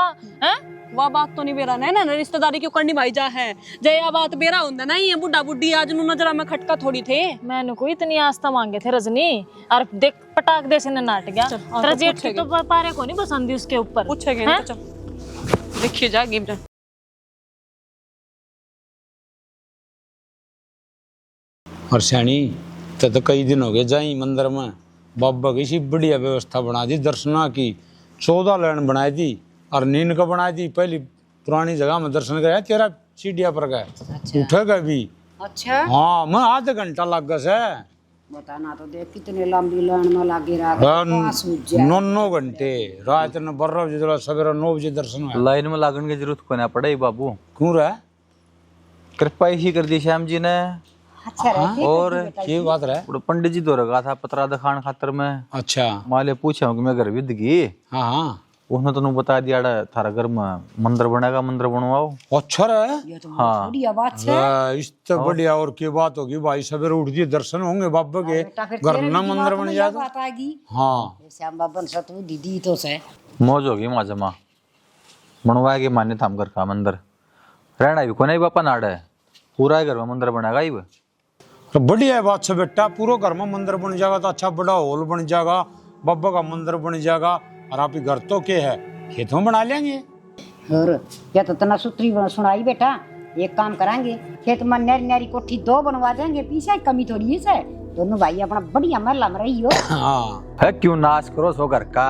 है। वह बात तो नहीं बेरा ना रिश्तेदारी क्यों करनी भाई जा है जय बात बेरा होंदा ना। ये बुढ़ा बुढ़ी आज नु नजरा में खटका थोड़ी थे। मैंने कोई इतनी आस्था मांगे थे रजनी और देख पटाक दे से नाट गया। तेरा जेठ तो पारे को नहीं पसंद उसके ऊपर पूछेगे ना तो चल देखिए जा गिफ्ट। और सैनी तो कई दिन हो गए जाई मंदिर में, बाबा की सी बढ़िया व्यवस्था बना दी दर्शना की। 14 लाइन बनाई दी और नींद का बनाई दी। पहली पुरानी जगह में दर्शन कराया, तेरा सीढ़िया पर गए उठेगा भी। अच्छा हाँ मैं आधा घंटा लग गया से। बताना तो देख कितने लंबी लाइन में लागे रहा पास हो जाए 9 घंटे रात ने 12 बजे सवेरे 9 बजे दर्शन हुआ। लाइन में लागने की जरूरत को ना पड़े बाबू, क्यों रहा? कृपा ही कर दी श्याम जी ने। अच्छा रहे और ये बात रहा? वो पंडित जी तो रखा था पतरा दिखान खातर में। अच्छा माले पूछा कि मैं घर विद गई, हाँ हाँ उसने तो बता दिया थारा घर में मंदिर बनेगा, मंदिर बनवाओ। अच्छा रहा। ये तो हाँ। बड़ी आवाज है इस तो बढ़िया और की बात होगी भाई, सवेरे उठ दिए दर्शन होंगे बाबा के, बेटा फिर घर तेरे ना भी मंदिर दिमाग बन में जाए ये तो। बात आएगी हाँ श्याम बाबा ने तू दीदी तो से मौज होगी माँ जमा बनवाएगी मान्यता हम घर का मंदिर रहना भी कोने बापा नाड़ है, पूरा घर में मंदिर बनेगा ही। तो बढ़िया बात है बेटा, पूरा घर में मंदिर बन जाएगा तो अच्छा बड़ा हॉल बन जाएगा, बाबा का मंदिर बन जाएगा। और आप ही घर तो के है खेतों में बना लेंगे। और या तो तना सूत्री सुनाई बेटा, एक काम करांगे खेत में नरी नरी कोठी 2 बनवा देंगे, पीछे कमी थोड़ी है से दोनों भाई अपना बढ़िया महला में रही हो। हाँ है क्यों नाश करो सो घर का,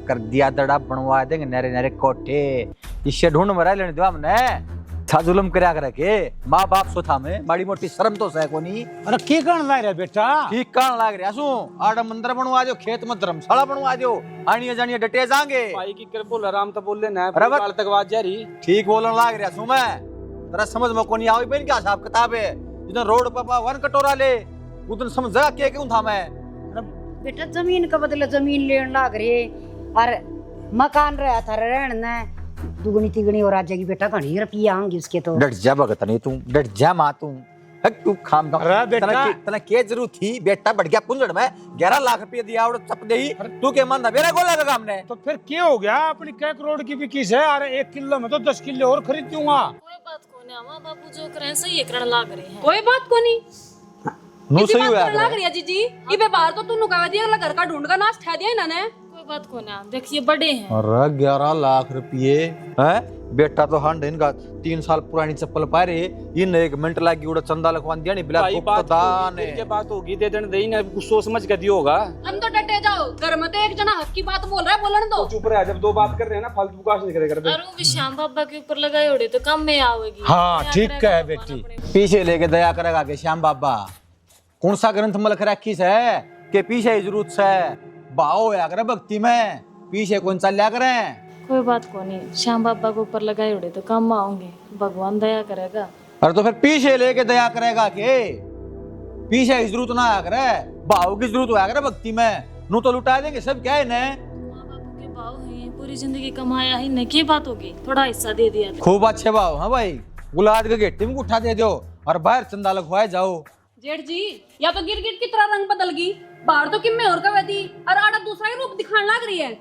कर दिया दड़ा बनवा देंगे नरे नरे कोठे, इससे ढूंढ मरा लेने दो हमने था जुलम करया करे के माँ बाप सो था में बड़ी मोटी शर्म तो सह कोनी। अरे के कारण लाए रे बेटा? ठीक कान लाग रहा सू आड़ा मंदिर बनवा दो, खेत में धर्मशाला बनवा दो, आनिए जानिए डटे जाएंगे। भाई की कर बोल आराम तो बोल लेना है, अरे बस- काल तक आवाज जा रही। ठीक बोलन लाग रहा सू मैं, तेरा समझ में कोनी आओ बहन क्या हिसाब किताब है, जिधर रोड पर वन कटोरा ले उधर समझ जा के क्यों था मैं। बेटा जमीन का बदले जमीन लेने लाग रहे और मकान रहा था रहना दुगनी तिगनी और आ जाएगी बेटा, घनी रुपया आएंगे उसके तो। डट जा भगत नहीं तू, डट जा माँ तू, तू खाम अरे बेटा। तना के जरूरत थी बेटा, बढ़ गया पुंजड़ में 11 लाख रुपया दिया और चप दे ही तू के मन मेरा गोला लगा हमने। तो फिर क्या हो गया? अपनी कै करोड़ की बिकी है, अरे 1 किलो में तो 10 किलो और खरीद दूंगा। कोई बात को नहीं, माँ बापू जो करें सही है करण लाग रहे हैं। कोई बात को नहीं, नु किसी सही बात हुआ पर लाग रही है जीजी, इबे बाहर तो तू नुका दिया, अगला घर का ढूंढ का नाश ठा दिया इन्होंने। कोई बात को नहीं, देखिए बड़े हैं। अरे 11 लाख रुपये है बेटा, तो हंड इनका 3 साल पुरानी चप्पल पा रहे इन 1 मिनट लागी उड़ा चंदा लगवान दिया नहीं बिला भाई गुप्त बात दान होगी, है। के बात होगी दे देने दे ना, कुछ सोच समझ के दियो होगा। हम तो डटे जाओ, घर में तो एक जना हक की बात बोल रहा है, बोलने दो। चुप रह, जब 2 बात कर रहे हैं ना फालतू बकवास नहीं करेगा। और वो भी श्याम बाबा के ऊपर लगाए उड़े तो काम में आवेगी। हाँ, दया ठीक करेगा है भगवान बेटी। अपने। पीछे लेके दया करेगा के श्याम बाबा कौन सा ग्रंथ में लिख रखी है के पीछे ही जरूरत से भाव होया करे भक्ति में, पीछे कौन चल लिया करें। कोई बात को नहीं, श्याम बाबा के ऊपर लगाए उड़े तो काम में आओगे, भगवान दया करेगा। अरे तो फिर पीछे लेके दया करेगा के, पीछे की जरूरत ना आया करे, भाव की जरूरत होया करे भक्ति में, नू तो लुटा देंगे सब क्या है ने। माँ बापू के भाव हैं, पूरी जिंदगी कमाया ही नहीं, की बात होगी, थोड़ा हिस्सा दे दिया तो। खूब अच्छे भाव। हाँ भाई गुलाद के गेटी में उठा दे दो और बाहर चंदा लगवाए जाओ। जेठ जी या तो गिरगिट की तरह रंग बदल गई, बाहर तो किम में और का वैदी और आड़ा दूसरा ही रूप दिखाने लग रही है,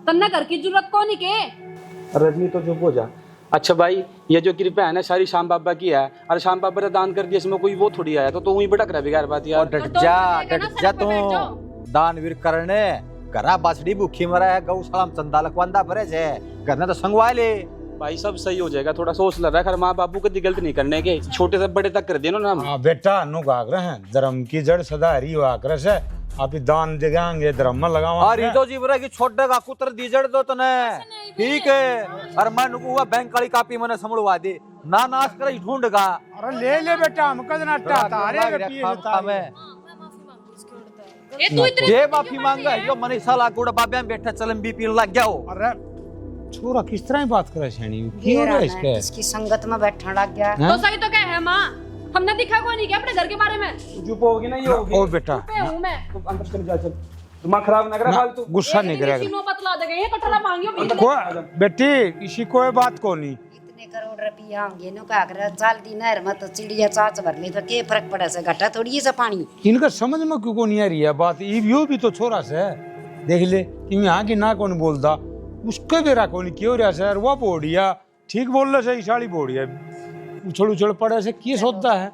तन्ने घर की जरूरत कौन ही के। रजनी तो चुप हो जा। अच्छा भाई, ये जो कृपा है ना सारी श्याम बाबा की है, और श्याम बाबा ने दान कर दिया, इसमें कोई वो थोड़ी आया तो वही भटक रहा है बेकार बात और यार। डट तो जा रहेगा ना, डट जा सड़क पे बैठ जाओ। तू दानवीर करने घरा बासड़ी भूखी मरा है, गौशाला में चंदा लगवांदा परे छे, घर तो संगवा ले। भाई सब सही हो जाएगा, थोड़ा सोच ल रहा है, माँ बापू को गलत नहीं करने के, छोटे से बड़े तक कर देना ना हम। हाँ बेटा, नु आग्रह है धर्म की जड़ सदा हरी हो आग्रह से आप ही दान देंगे धर्म में और लगावा। तो जीव रहा कि छोटे का कुतर दीजड़ दो तने, ठीक है। और मन हुआ बैंक वाली कापी मैंने समझवा दे ना, नाश कर ढूंढ गा। अरे ले ले बेटा, हम कदना तारे के पिए से तारे। मैं माफी मांगती इसके उड़ता है। ये तू इतनी जे माफी मांगा यो मनी साला गुड़ बाबे में बैठा चलन भी पीने लग गया हो। अरे छोरा किस तरह बात करे छेनी, ये क्यों रे रहना इसके? है, किसकी संगत में बैठने लग गया। तो सही तो क्या है माँ, हमने दिखा कोई नहीं क्या अपने घर के बारे में। चुप होगी ना, ये होगी। ओ बेटा, पे हूँ मैं, तो अंदर चल जा, चल दिमाग खराब ना करा फालतू। गुस्सा नहीं करेगा। नौबत ला देगा, ये कटोरा मांगियो बीच कोई बेटी इसी कोई बात को नहीं। इतने करोड़ रुपया होंगे नु का कर चाल दी नहर में तो चिड़िया चाच भर ले तो के फर्क पड़े से, घटा थोड़ी से पानी। इनका समझ में क्यों को नहीं आ रही है बात, यो भी तो छोरा से देख ले कि यहाँ की ना कौन बोलता, उसके बेरा कौन क्यों रहा सर, वो बोड़िया ठीक बोल रहे से साड़ी बोड़िया उछल उछल पड़े से की सोचता है।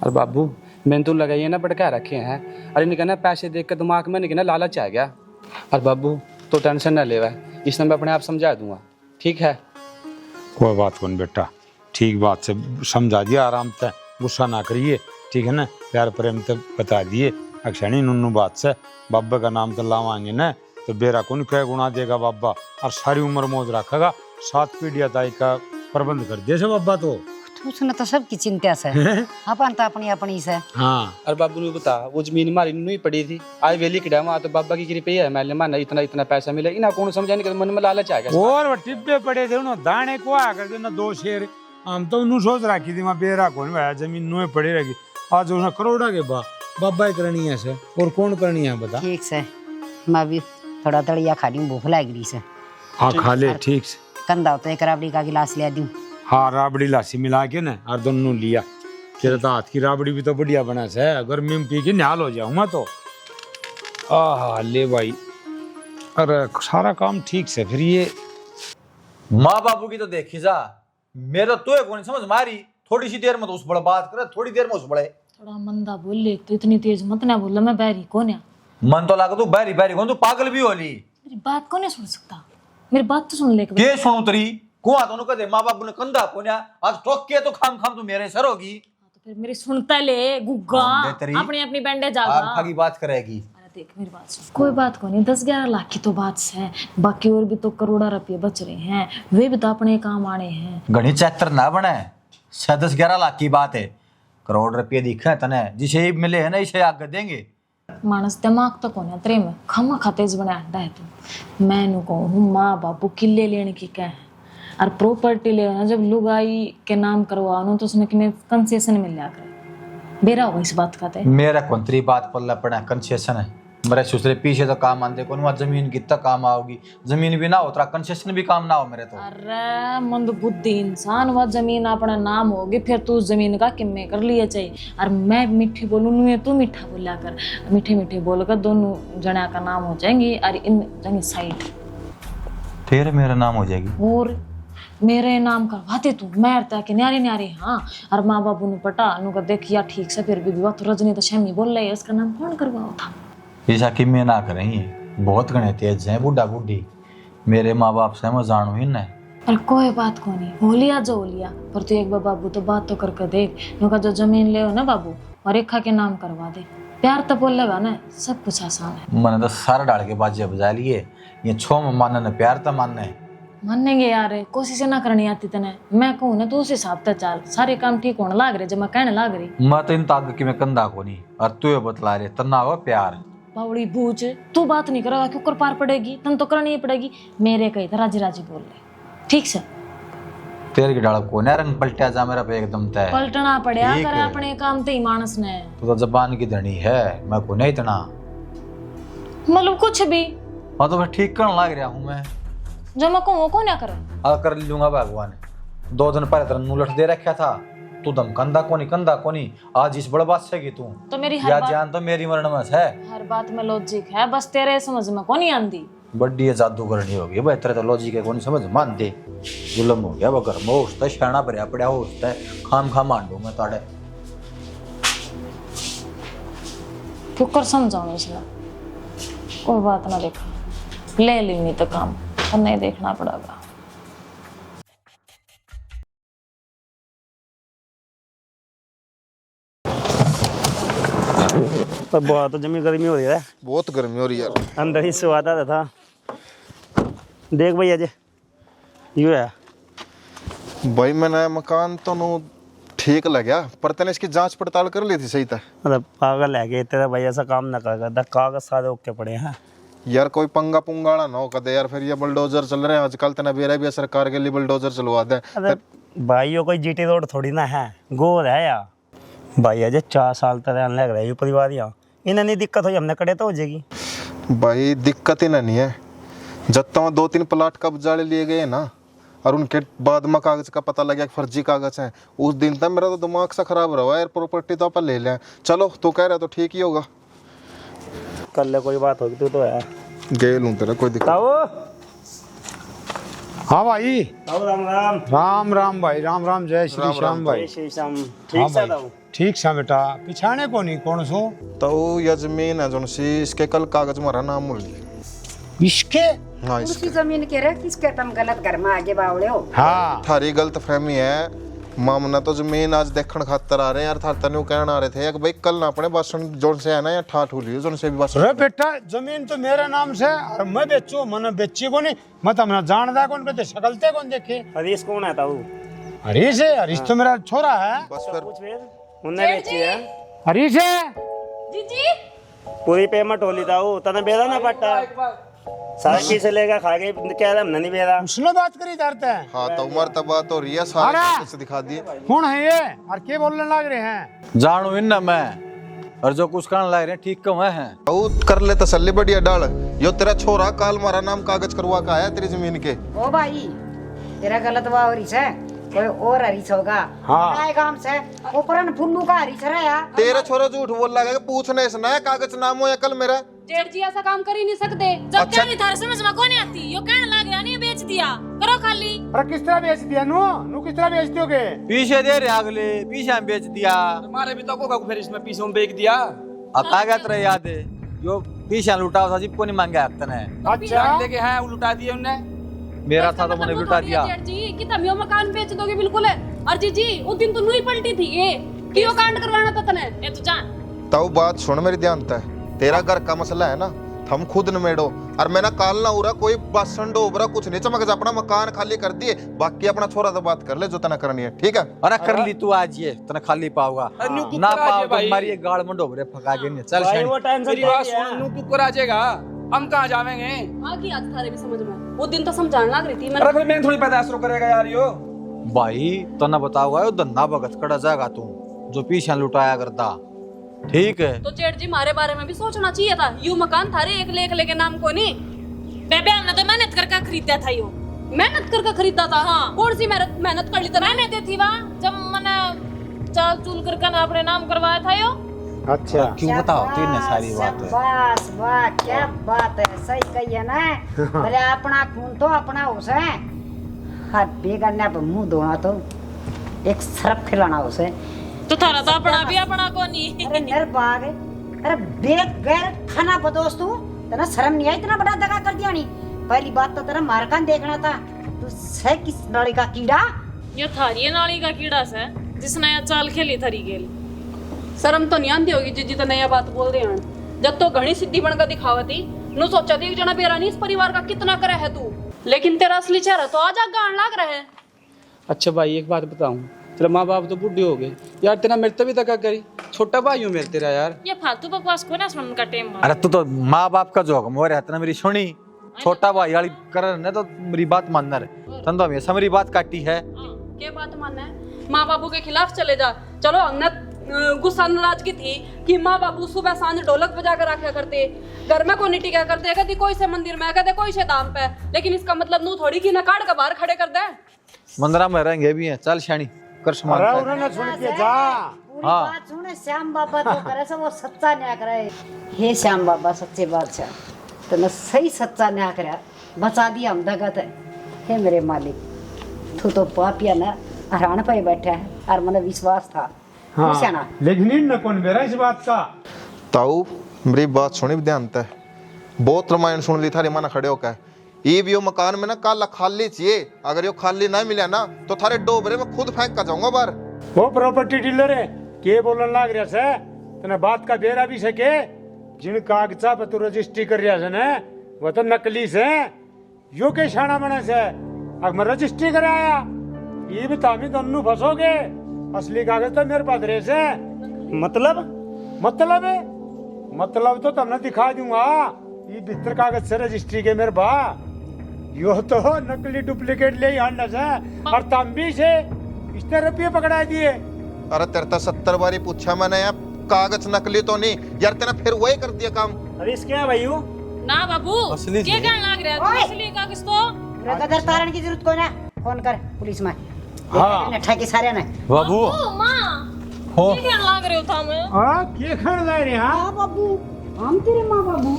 अरे बाबू मैंने तो लगाइए ना भड़का रखे हैं, अरे निकलना पैसे देख के दिमाग में निकलना लालच आ गया। अरे बाबू तो टेंशन ना ले, इसमें मैं अपने आप समझा दूंगा, ठीक है। कोई बात कौन बेटा, ठीक बात से समझा दिया, आराम से गुस्सा ना करिए, ठीक है ना, प्यार प्रेम तो बता दिए। अक्षणी नुन्नू बात से बाबा का नाम तो लावाएंगे ना तो बेरा कौन क्या गुना देगा बाबा, और सारी उम्र मौज रखेगा, 7 पीढ़ियां ताई का प्रबंध कर दिया से बाबा। उसने तो सबकी चिंता से अपन तो अपनी अपनी से। हाँ अरे बाबू ने बता, वो जमीन हमारी नहीं पड़ी थी, आज वेली की डामा तो बाबा की कृपया है, मैंने माना इतना इतना पैसा मिले, इना कौन समझाने के मन में लालच आ गया। और वो टिप्पे पड़े थे उन्होंने दाने को आकर देना 2 शेर, हम तो उन्होंने सोच रखी थी मैं बेरा कौन भाई जमीन नुए पड़ी रहेगी, आज उन्हें करोड़ा के बाबा ही करनी है से, और कौन करनी है बता। ठीक से मैं भी थोड़ा तड़िया खा रही हूँ, भूख लग रही से। हाँ खा ले ठीक से। कंधा होता है, एक राबड़ी का गिलास ले दूं। हाँ राबड़ी लासी मिला के ना और दोनों लिया, तेरे तो हाथ की राबड़ी भी तो बढ़िया बना से, गर्मी में पी के निहाल हो जाऊँ मैं तो। आह ले भाई, अरे सारा काम ठीक से। फिर ये माँ बाबू की तो देखी जा, मेरा तो कौन समझ मारी, थोड़ी सी देर में तो उस बड़े बात करे, थोड़ी देर में उस बड़े थोड़ा मंदा बोल ले, तो इतनी तेज मत ना बोल, मैं बैरी कौन है? मन तो लागा तू बैरी बैरी कौन, तू पागल भी होली। मेरी बात कौन है सुन सकता? मेरी बात तो सुन ले। के सुनू तरी कुआ दोनों कदे माँ बाबू ने कंधा कोन्या, आज टोक के तो खाम खाम तू मेरे सर होगी। तो फिर मेरी सुनता ले गुग्गा, अपनी अपनी बैंडे जागा। आप की बात करेगी। अरे देख मेरी बात सुन, कोई बात को नहीं, 10-11 लाख की तो बात है, बाकी और भी तो करोड़ा रुपये बच रहे हैं, वे भी तो अपने काम आने हैं। घनी चैत्र ना बने, 10-11 लाख की बात है, करोड़ रुपये दिखे तने, जिसे मिले है ना इसे आगे देंगे। मानस दिमाग तो कौन है तेरे में, खमा खातेज बने अड्डा है तू। मैं नु कहूँ माँ बापू किले लेने की क्या है, और प्रॉपर्टी ले ना जब लुगाई के नाम करवाओ तो उसमें कि कंसेशन मिल जाकर बेरा होगा इस बात का। मेरा कंत्री बात पल्ला पड़ा कंसेशन है, मेरे सुसरे पीछे तो काम आते कौन, वहाँ जमीन कितना काम आओगी, जमीन भी ना हो तो कंसेशन भी काम ना हो मेरे तो। अरे मंद बुद्धि इंसान, वह जमीन अपना नाम होगी, फिर तू उस जमीन का किम्मे कर लिए चाहिए। और मैं मीठी बोलूँ नु तू मीठा बोला कर, मीठे मीठे बोलकर दोनों जना का नाम हो जाएंगे, और इन जंगी साइड फिर मेरा नाम हो जाएगी। और मेरे नाम करवाते तू मैं के न्यारे न्यारे। हाँ और माँ बाबू ने पटा नु का देखिया ठीक से, फिर भी तो रजनी तो शमी बोल रही है, उसका नाम कौन करवाओ था? ऐसा कि मैं ना करेंगे, बहुत घने तेज हैं बूढ़ा बूढ़ी, मेरे माँ बाप से मैं जानू ही ना। पर कोई बात को नहीं, हो लिया जो हो लिया, पर तू एक बार बाबू तो बात तो करके देख, क्योंकि जो जमीन ले हो ना बाबू और रेखा के नाम करवा दे, प्यार तो बोलेगा ना, सब कुछ आसान है। मैंने तो सारा डाल के बाजे बजा लिए, ये छो में मानने प्यार तो मानने मानेंगे यार, कोशिश ना करनी आती तने, मैं कहूँ ना तू उस हिसाब से चाल, सारे काम ठीक होने लाग रहे जब मैं कहने लाग रही। मैं तो इन ताक की मैं कंधा को नहीं, और तू ये बतला रहे तना हो प्यार बावड़ी बूझ, तू बात नहीं करेगा क्यों कर पार पड़ेगी, तन तो करनी ही पड़ेगी। मेरे कही था राजी राजी बोल रहे, ठीक से तेरे की डाल को रंग पलटा जा मेरा पे एकदम तय पलटना पड़या करे अपने काम ते ही मानस ने। तू तो जबान की धनी है, मैं को नहीं इतना मतलब कुछ भी मैं तो ठीक करने लग रहा हूँ मैं, जो मैं कहूँ को ना करे कर लूंगा भगवान। 2 दिन पहले तेरा नूलट दे रखा था, तू दम कंधा कोनी, आज इस बड़ा बात है कि तू तो मेरी या जान तो मेरी मरण में है, हर बात में लॉजिक है, बस तेरे समझ में कौन नहीं आंदी। बड्डी है जादू करनी होगी भाई, तेरे तो लॉजिक है कौन समझ मान दे, जुलम हो गया बगर मो उसता शाना भरया पड़ा हो उसता खाम खा मांडू मैं ताड़े क्यों कर समझाऊं इसमें, कोई बात ना, देखा ले ली नहीं तो काम और नहीं देखना पड़ेगा। पर बहुत तो जमी गर्मी हो रही है, बहुत गर्मी हो रही है यार। अंदर ही स्वादा था। देख भाई अजय यू है भाई मैंने मकान तो ठीक लगा, पर तने इसकी जांच पड़ताल कर ली थी सही था? मतलब पागल है कि तेरा भाई ऐसा काम ना कर, कागज सारे ओके पड़े हैं यार, कोई पंगा पुंगाड़ा ना हो कदे यार, फिर ये बुलडोजर चल रहे हैं आजकल, तना बेरा भी सरकार के लिए बुलडोजर चलवा दे। अरे भाई यो कोई जीटी रोड थोड़ी ना है, गोल है यार भाई। अजय 4 साल तक रहने लग रहा है परिवार यहाँ, इन्हें नहीं दिक्कत हो, हमने कड़े तो हो जाएगी भाई। दिक्कत ही नहीं है, जब तक 2-3 प्लाट कब्जा लिए गए ना, और उनके बाद में कागज का पता लगा कि फर्जी कागज है, उस दिन तक मेरा तो दिमाग सा खराब रहा यार। प्रॉपर्टी तो अपन ले लें, चलो तू कह रहा तो ठीक ही होगा, कर ले कोई बात होगी, तू तो है गे लूँ तेरा कोई दिक्कत। हाँ भाई, राम राम राम राम भाई, राम राम, जय श्री श्याम भाई। श्री श्याम, हाँ ठीक से भाई, ठीक सा बेटा, पिछाने को नहीं कौन सो तो यह जमीन है जो सी, इसके कल कागज मारा नाम मुल इसके। हाँ उसी इसके जमीन के रख किसके तुम गलत घर में आगे बावड़े हो। हाँ थारी गलत फहमी है, मामना तो जमीन आज देखने खातर आ रहे हैं यार, थार तनु कहना आ रहे थे कि भाई कल ना अपने बासन जोन से है ना या ठाठ हुई जोन से भी बासन। अरे बेटा जमीन तो मेरे नाम से, और मैं बेचू, मैंने बेची को नहीं, मैं तो अपना जानदा कौन कहते, शकलते कौन देखे। हरीश कौन है ताऊ? हरीश है, हरीश तो मेरा छोरा है। बस फिर उन्हें बेची है हरीश है। जीजी पूरी पेमेंट हो ली था वो तने बेदा ना पट्टा सारा किसे लेगा खा के कह रहा हमने नहीं बेदा उसने बात करी धरते हैं। हाँ तो उम्र तब बात हो रही है, सारे अरे! पैसे दिखा दिए। कौन है ये और क्या बोलने लग रहे हैं? जानू इन ना मैं और जो कुछ करने लग रहे हैं ठीक कम है। वो कर ले तसल्ली बढ़िया डाल। यो तेरा छोरा काल मारा नाम कागज करवा का आया तेरी जमीन के। ओ भाई तेरा गलत हुआ हरीश है, कोई और हरीश होगा। हाँ। काय काम से ऊपर फुल्लू का हरीश रहा। तेरा छोरा झूठ बोल रहा है, पूछने इसने है कागज नाम हो या कल मेरा। जेठ जी ऐसा काम कर ही नहीं सकते। जब क्या नहीं थारे समझ में कौन आती यो कहने लग रहा नहीं बेच दिया करो खाली। अरे किस तरह बेच दिया नू किस तरह बेच दोगे? पीछे दे रहे अगले पीछे हम बेच दिया। हमारे भी तो को फिर इसमें पीछे हम बेच दिया। अब कागज रहे याद है जो पीछे लुटाओ था को नहीं मांगे हफ्ते ने। अच्छा लेके हैं वो लुटा दिए उनने। मेरा था तो मैंने लुटा दिया। जेठ जी कि तुम यो मकान बेच दोगे बिल्कुल है। और जी उस दिन तो नू ही पलटी थी ये कि यो कांड करवाना था तने। ये तो जान तो बात सुन मेरी ध्यान है, तेरा घर का मसला है ना, हम खुद नमेड़ो। और मैंने काल ना हो रहा कोई बासन डोबरा कुछ नहीं चमक, अपना मकान खाली कर दिए, बाकी अपना छोरा तो बात कर ले जो तना करनी है, ठीक है? अरे कर ली तू आज ये तना खाली पाऊंगा ना पाओ तो मारी गाड़ में डोबरे फका के चल भाई शनि। वो टेंशन मेरी बात सुन, नू कुकर आ जाएगा, हम कहाँ जावेंगे? आगे आज थारे भी समझ में। वो दिन तो समझाने लग रही थी अरे फिर मैं थोड़ी पता शुरू करेगा यार यो। भाई तो ना बताऊंगा यो धंधा भगत कड़ा जाएगा तू जो पीछे लुटाया करता, ठीक है? तो जेठ जी हमारे बारे में भी सोचना चाहिए था। यू मकान थारे एक लेके नाम को नहीं। बेबे हमने तो मेहनत करके खरीदा था यो। मेहनत करके खरीदा था। हाँ कौन सी मेहनत कर ली था? मैंने दी थी वहाँ जब मैंने चाल चूल करके ना अपने नाम करवाया था यो। अच्छा क्यों बताओ तुमने सारी बात है। बस वाह क्या बात है, सही कही है ना। भले अपना खून तो अपना उसे हाथ बेगन्या पे मुंह धोना तो एक सरफ खिलाना उसे। तो थारा तो अपना भी अपना को नहीं। अरे निर्भाग, अरे बेगैर खाना बदोस तू, तना शर्म नहीं आई इतना बड़ा दगा कर दिया नहीं। पहली बात तो तेरा मारकान देखना था, तू से किस नाली का कीड़ा। ये थारी नाली का कीड़ा से जिसने यह चाल खेली थरी गेल। शर्म तो नहीं आती होगी जीजी तो नया बात बोल रहे हैं। जब तो घनी सिद्धि बनकर दिखावती नु सोचा थी जना बेरा नहीं इस परिवार का कितना करे है तू, लेकिन तेरा असली चेहरा तो आज गान लग रहा है। अच्छा भाई एक बात बताऊं, तेरे माँ बाप तो बुढ़े हो गए यार, तेरा मेरे तभी तक करी, छोटा भाई हूँ मेरे तेरा यार। ये फालतू बकवास को ना सुनने का टाइम। अरे तू तो माँ बाप का जोक मोर है तना मेरी सुनी छोटा भाई वाली कर ने तो मेरी बात मानना रे तन तो हमेशा मेरी बात काटी है। क्या बात मानना है? माँ बाबू के खिलाफ चले जा। चलो हमने गुस्सा नाराजगी थी कि माँ बाबू सुबह सांझ ढोलक बजा कर रखा करते, घर में कोई टिका करते, कभी कोई से मंदिर में, कभी कोई से धाम पे, लेकिन इसका मतलब नू थोड़ी की नकाड़ का बाहर खड़े कर दे। मंदिरा में रहेंगे भी हैं, चल शानी कर समान। अरे उन्होंने सुन के जा। पूरी बात सुने श्याम बाबा तो करे से वो सच्चा न्याय करे। हे श्याम बाबा सच्चे बादशाह, तूने सही सच्चा न्याय करा, बचा दिया हम दगत है। हे मेरे मालिक, तू तो पापिया ना हरान पे बैठा है और मैंने विश्वास था। हाँ, लेकिन इन न कौन बेरा इस बात का। ताऊ मेरी बात सुनी ध्यान है, बहुत रामायण सुन ली थारी माना खड़े होकर। ये भी यो मकान में ना काला खाली चाहिए, अगर यो खाली ना मिला ना तो थारे डोबरे में खुद फेंक कर जाऊंगा बाहर। वो प्रॉपर्टी डीलर है के बोलने लग रहा से तने बात का बेरा भी सके। जिन कागजा पे तू रजिस्ट्री कर रहा से ना वो तो नकली से यो के शाना बना से। अगर मैं रजिस्ट्री कराया ये भी तामी दोनों फंसोगे, असली कागज तो मेरे पास रहे से। मतलब है मतलब तो तुमने दिखा दूंगा, ये भीतर कागज से रजिस्ट्री के मेरे बा यो तो नकली डुप्लीकेट ले आना से और तम भी से इतने रुपये पकड़ा दिए। अरे तेरे तो 70 बारी पूछा मैंने यार, कागज नकली तो नहीं यार, तेने फिर वही कर दिया काम। अरे इसके है भाई वो ना बाबू असली क्या कहने लग रहा है तू? असली कागज तो गदर तारण की जरूरत कोई ना, फोन कर पुलिस में। हाँ। नठा के सारे ने बाबू माँ हो क्या कहने लग रहे हो था मैं? हाँ क्या खड़ रहे रे? हाँ बाबू हम तेरे माँ बाबू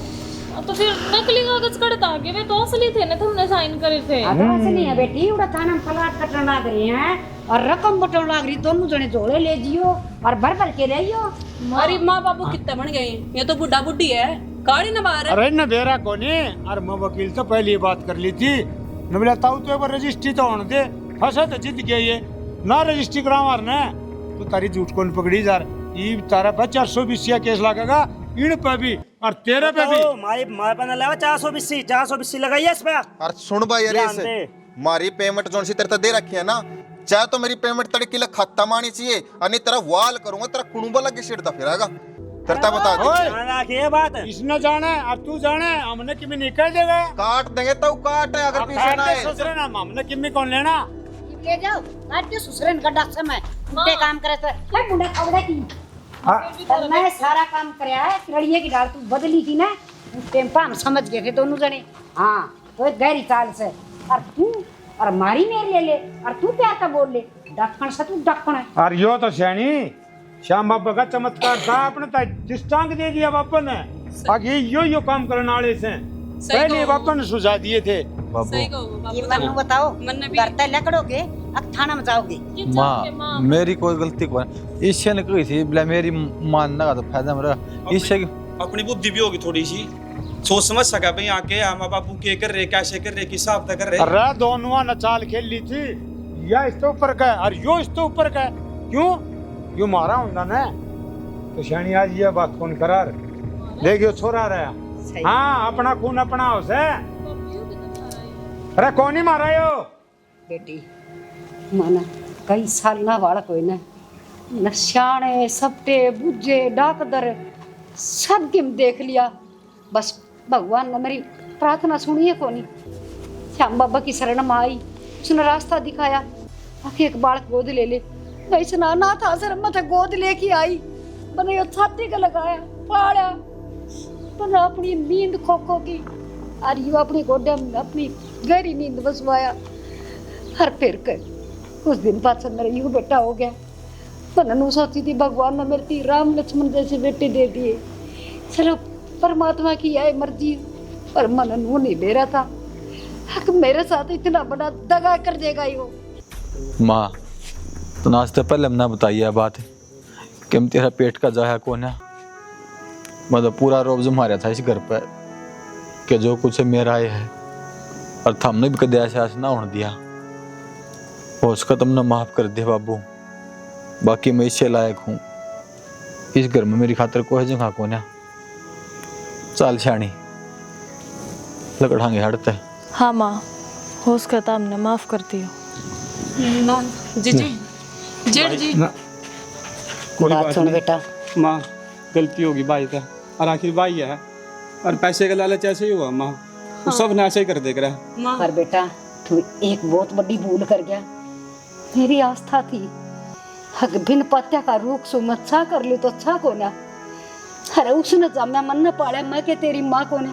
तो फिर नकली कागज कड़ता के वे तो असली थे ना, तुमने साइन करे थे। असली है बेटी, उड़ा थाना में प्लाट कटन लग रही हैं और रकम बटन लग रही, दोनों जने जोड़े ले जियो और भर भर के रहियो। अरे माँ बाबू कितने बन गए, ये तो बुढ़ा बुढ़ी है, गाड़ी ना बाहर है। अरे न बेरा कोनी, और मैं वकील से पहले ही बात कर ली थी। न बोला ताऊ तो एक बार रजिस्ट्री तो होने दे, फंसा तो जीत गया ये ना रजिस्ट्री करावार ने तो तारी झूठ कौन पकड़ी जा रही। तारा पे 420 केस लगेगा इन पे भी और तेरे पे भी। मारे पे ना लगा 420 लगाइए इस पे। और सुन भाई यार ध्यान इसे दे। मारी पेमेंट जोन सी तेरे तो दे रखी है ना, चाहे तो मेरी पेमेंट तड़की लग खत्म आनी चाहिए, और नहीं तेरा वाल करूंगा, तेरा कुणुबा लग के छिड़ता फिरेगा। तेरे बता दे ये बात इसने जाने अब तू जाने हमने किमी निकल देगा काट देंगे तो काट है, अगर पीछे ना आए ससुरे ना हमने किमी कौन लेना ले जाओ काट के ससुरन गड्ढा समय उनके काम करे सर मैं मुंडा खवड़ा की पर मैं सारा काम करया है, किरड़िए की डाल तू बदली थी ना उस टाइम पर हम समझ गए थे दोनों जने। हाँ तो एक गहरी चाल से और तू और मारी मेरे ले और तू क्या था बोल ले डकन से तू डकन है। और यो तो सैनी श्याम बाबा का चमत्कार था, अपने दृष्टांत दे दिया बापा ने। आगे यो काम करने वाले से पहले बापा ने सुझा दिए थे। ये मन्नू बताओ करते लकड़ोगे अब थाना में जाओगे। माँ मेरी कोई गलती को ईश्वर ने कही थी बोला मेरी मानने का तो फायदा मेरा ईश्वर अपनी बुद्धि भी होगी थोड़ी सी, सोच समझ सका भाई आके माँ बापू के कर रहे कैसे कर रहे किस हिसाब से कर रहे। अरे दोनों ने चाल खेल ली थी, या इसके ऊपर का और यो इसके ऊपर का, क्यों यो मारा होगा ना तो शैनी आज ये बात कौन करार देखियो छोरा रहा। हाँ अपना खून अपना हो से। अरे कौन ही मारा यो बेटी माना कई साल ना बालक कोई ना न सियाणे सपटे बुझे डाकदर सब किम देख लिया, बस भगवान ने मेरी प्रार्थना सुनी है कोनी। श्याम बाबा की शरण में आई, उसने रास्ता दिखाया, आखिर एक बालक गोद ले ले वैसे ना था शर्म मत गोद लेके आई बने यो छाती का लगाया पाड़ा बना अपनी नींद खोखो की और यू अपनी गोडे में अपनी गहरी नींद बसवाया। हर फिर कर कुछ दिन बाद से मेरा यू बेटा हो गया। बनू सोची थी भगवान ने मेरी राम लक्ष्मण जैसे बेटे दे दिए, चलो परमात्मा की है मर्जी, पर मन नू नहीं दे रहा था। हक मेरे साथ इतना बड़ा दगा कर देगा यो। माँ तो आज से पहले ना बताइए बात कि तेरा पेट का जाया कौन है। मतलब पूरा रोब जमा था इस घर पर कि जो कुछ मेरा ही है, और हमने भी कभी ऐसे ना होने दिया। हो उसका तुमने माफ कर दे बाबू, बाकी मैं इससे लायक हूँ। इस घर में मेरी खातर कोई जगह कौन है। चाल छाणी लकड़ांगे हटते। हाँ माँ हो उसका तो हमने माफ कर दियो। जी जी जेठ जी कोई बात बात सुन नहीं बेटा, माँ, गलती होगी भाई का, और आखिर भाई है और पैसे का लालच ऐसे ही हुआ माँ, वो सब ने ऐसे ही कर देख रहा है। पर बेटा तू एक बहुत बड़ी भूल कर गया। मेरी आस्था थी हक बिन पत्या का रूख सुम अच्छा कर ली तो अच्छा को ना। अरे उसने जम्या मन न पाड़ा मैं के तेरी माँ को ने।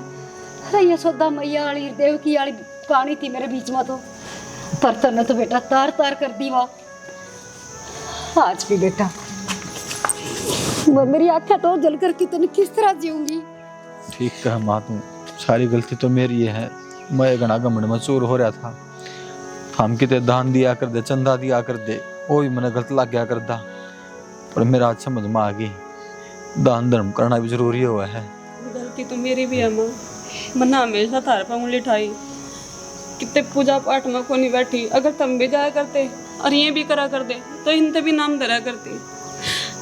अरे यशोदा मैया वाली देवकी वाली कहानी थी मेरे बीच में तो, पर तने तो बेटा तार तार कर दी वहाँ। आज भी बेटा मेरी आंखें तो जलकर कितनी किस तरह जीऊंगी। ठीक कहा माँ, तू सारी गलती तो मेरी है। मैं घना घमंड में चूर हो रहा था। हम कितने दान दिया कर दे, चंदा दिया कर दे, वो भी मैंने गलत लग गया करता। पर मेरा आज समझ में आ गई दान धर्म करना भी जरूरी हुआ है। गलती तो मेरी भी है माँ, मना हमेशा थार पर उंगली उठाई, कितने पूजा पाठ में को नहीं बैठी। अगर तुम भी जाया करते और ये भी करा कर दे तो इनते भी नाम धरा करती।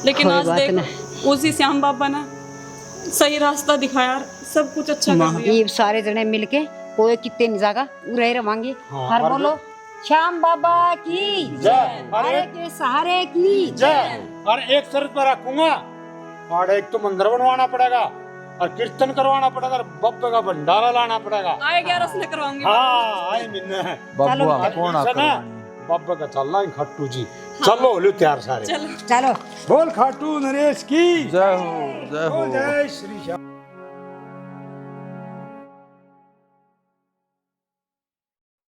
लेकिन आज देख उसी श्याम बाबा ने सही रास्ता दिखाया, सब कुछ अच्छा कर दिया। ये सारे जने मिलके कोई कितने नहीं जागा उरे रवांगे। हर बोलो श्याम बाबा की जय, हरे के सहारे की जय। और एक शर्त पर रखूंगा, और एक तो मंदिर बनवाना पड़ेगा और कीर्तन करवाना पड़ेगा और बब्बे का भंडारा लाना पड़ेगा। आए 11 से करवाऊंगी। हाँ आए मिलने हैं बाबू आप कौन से ना बब्बे का चल रहा है खट्टू जी। चलो लो तैयार सारे चलो बोल खाटू नरेश की जय हो जय हो। जय श्री श्याम।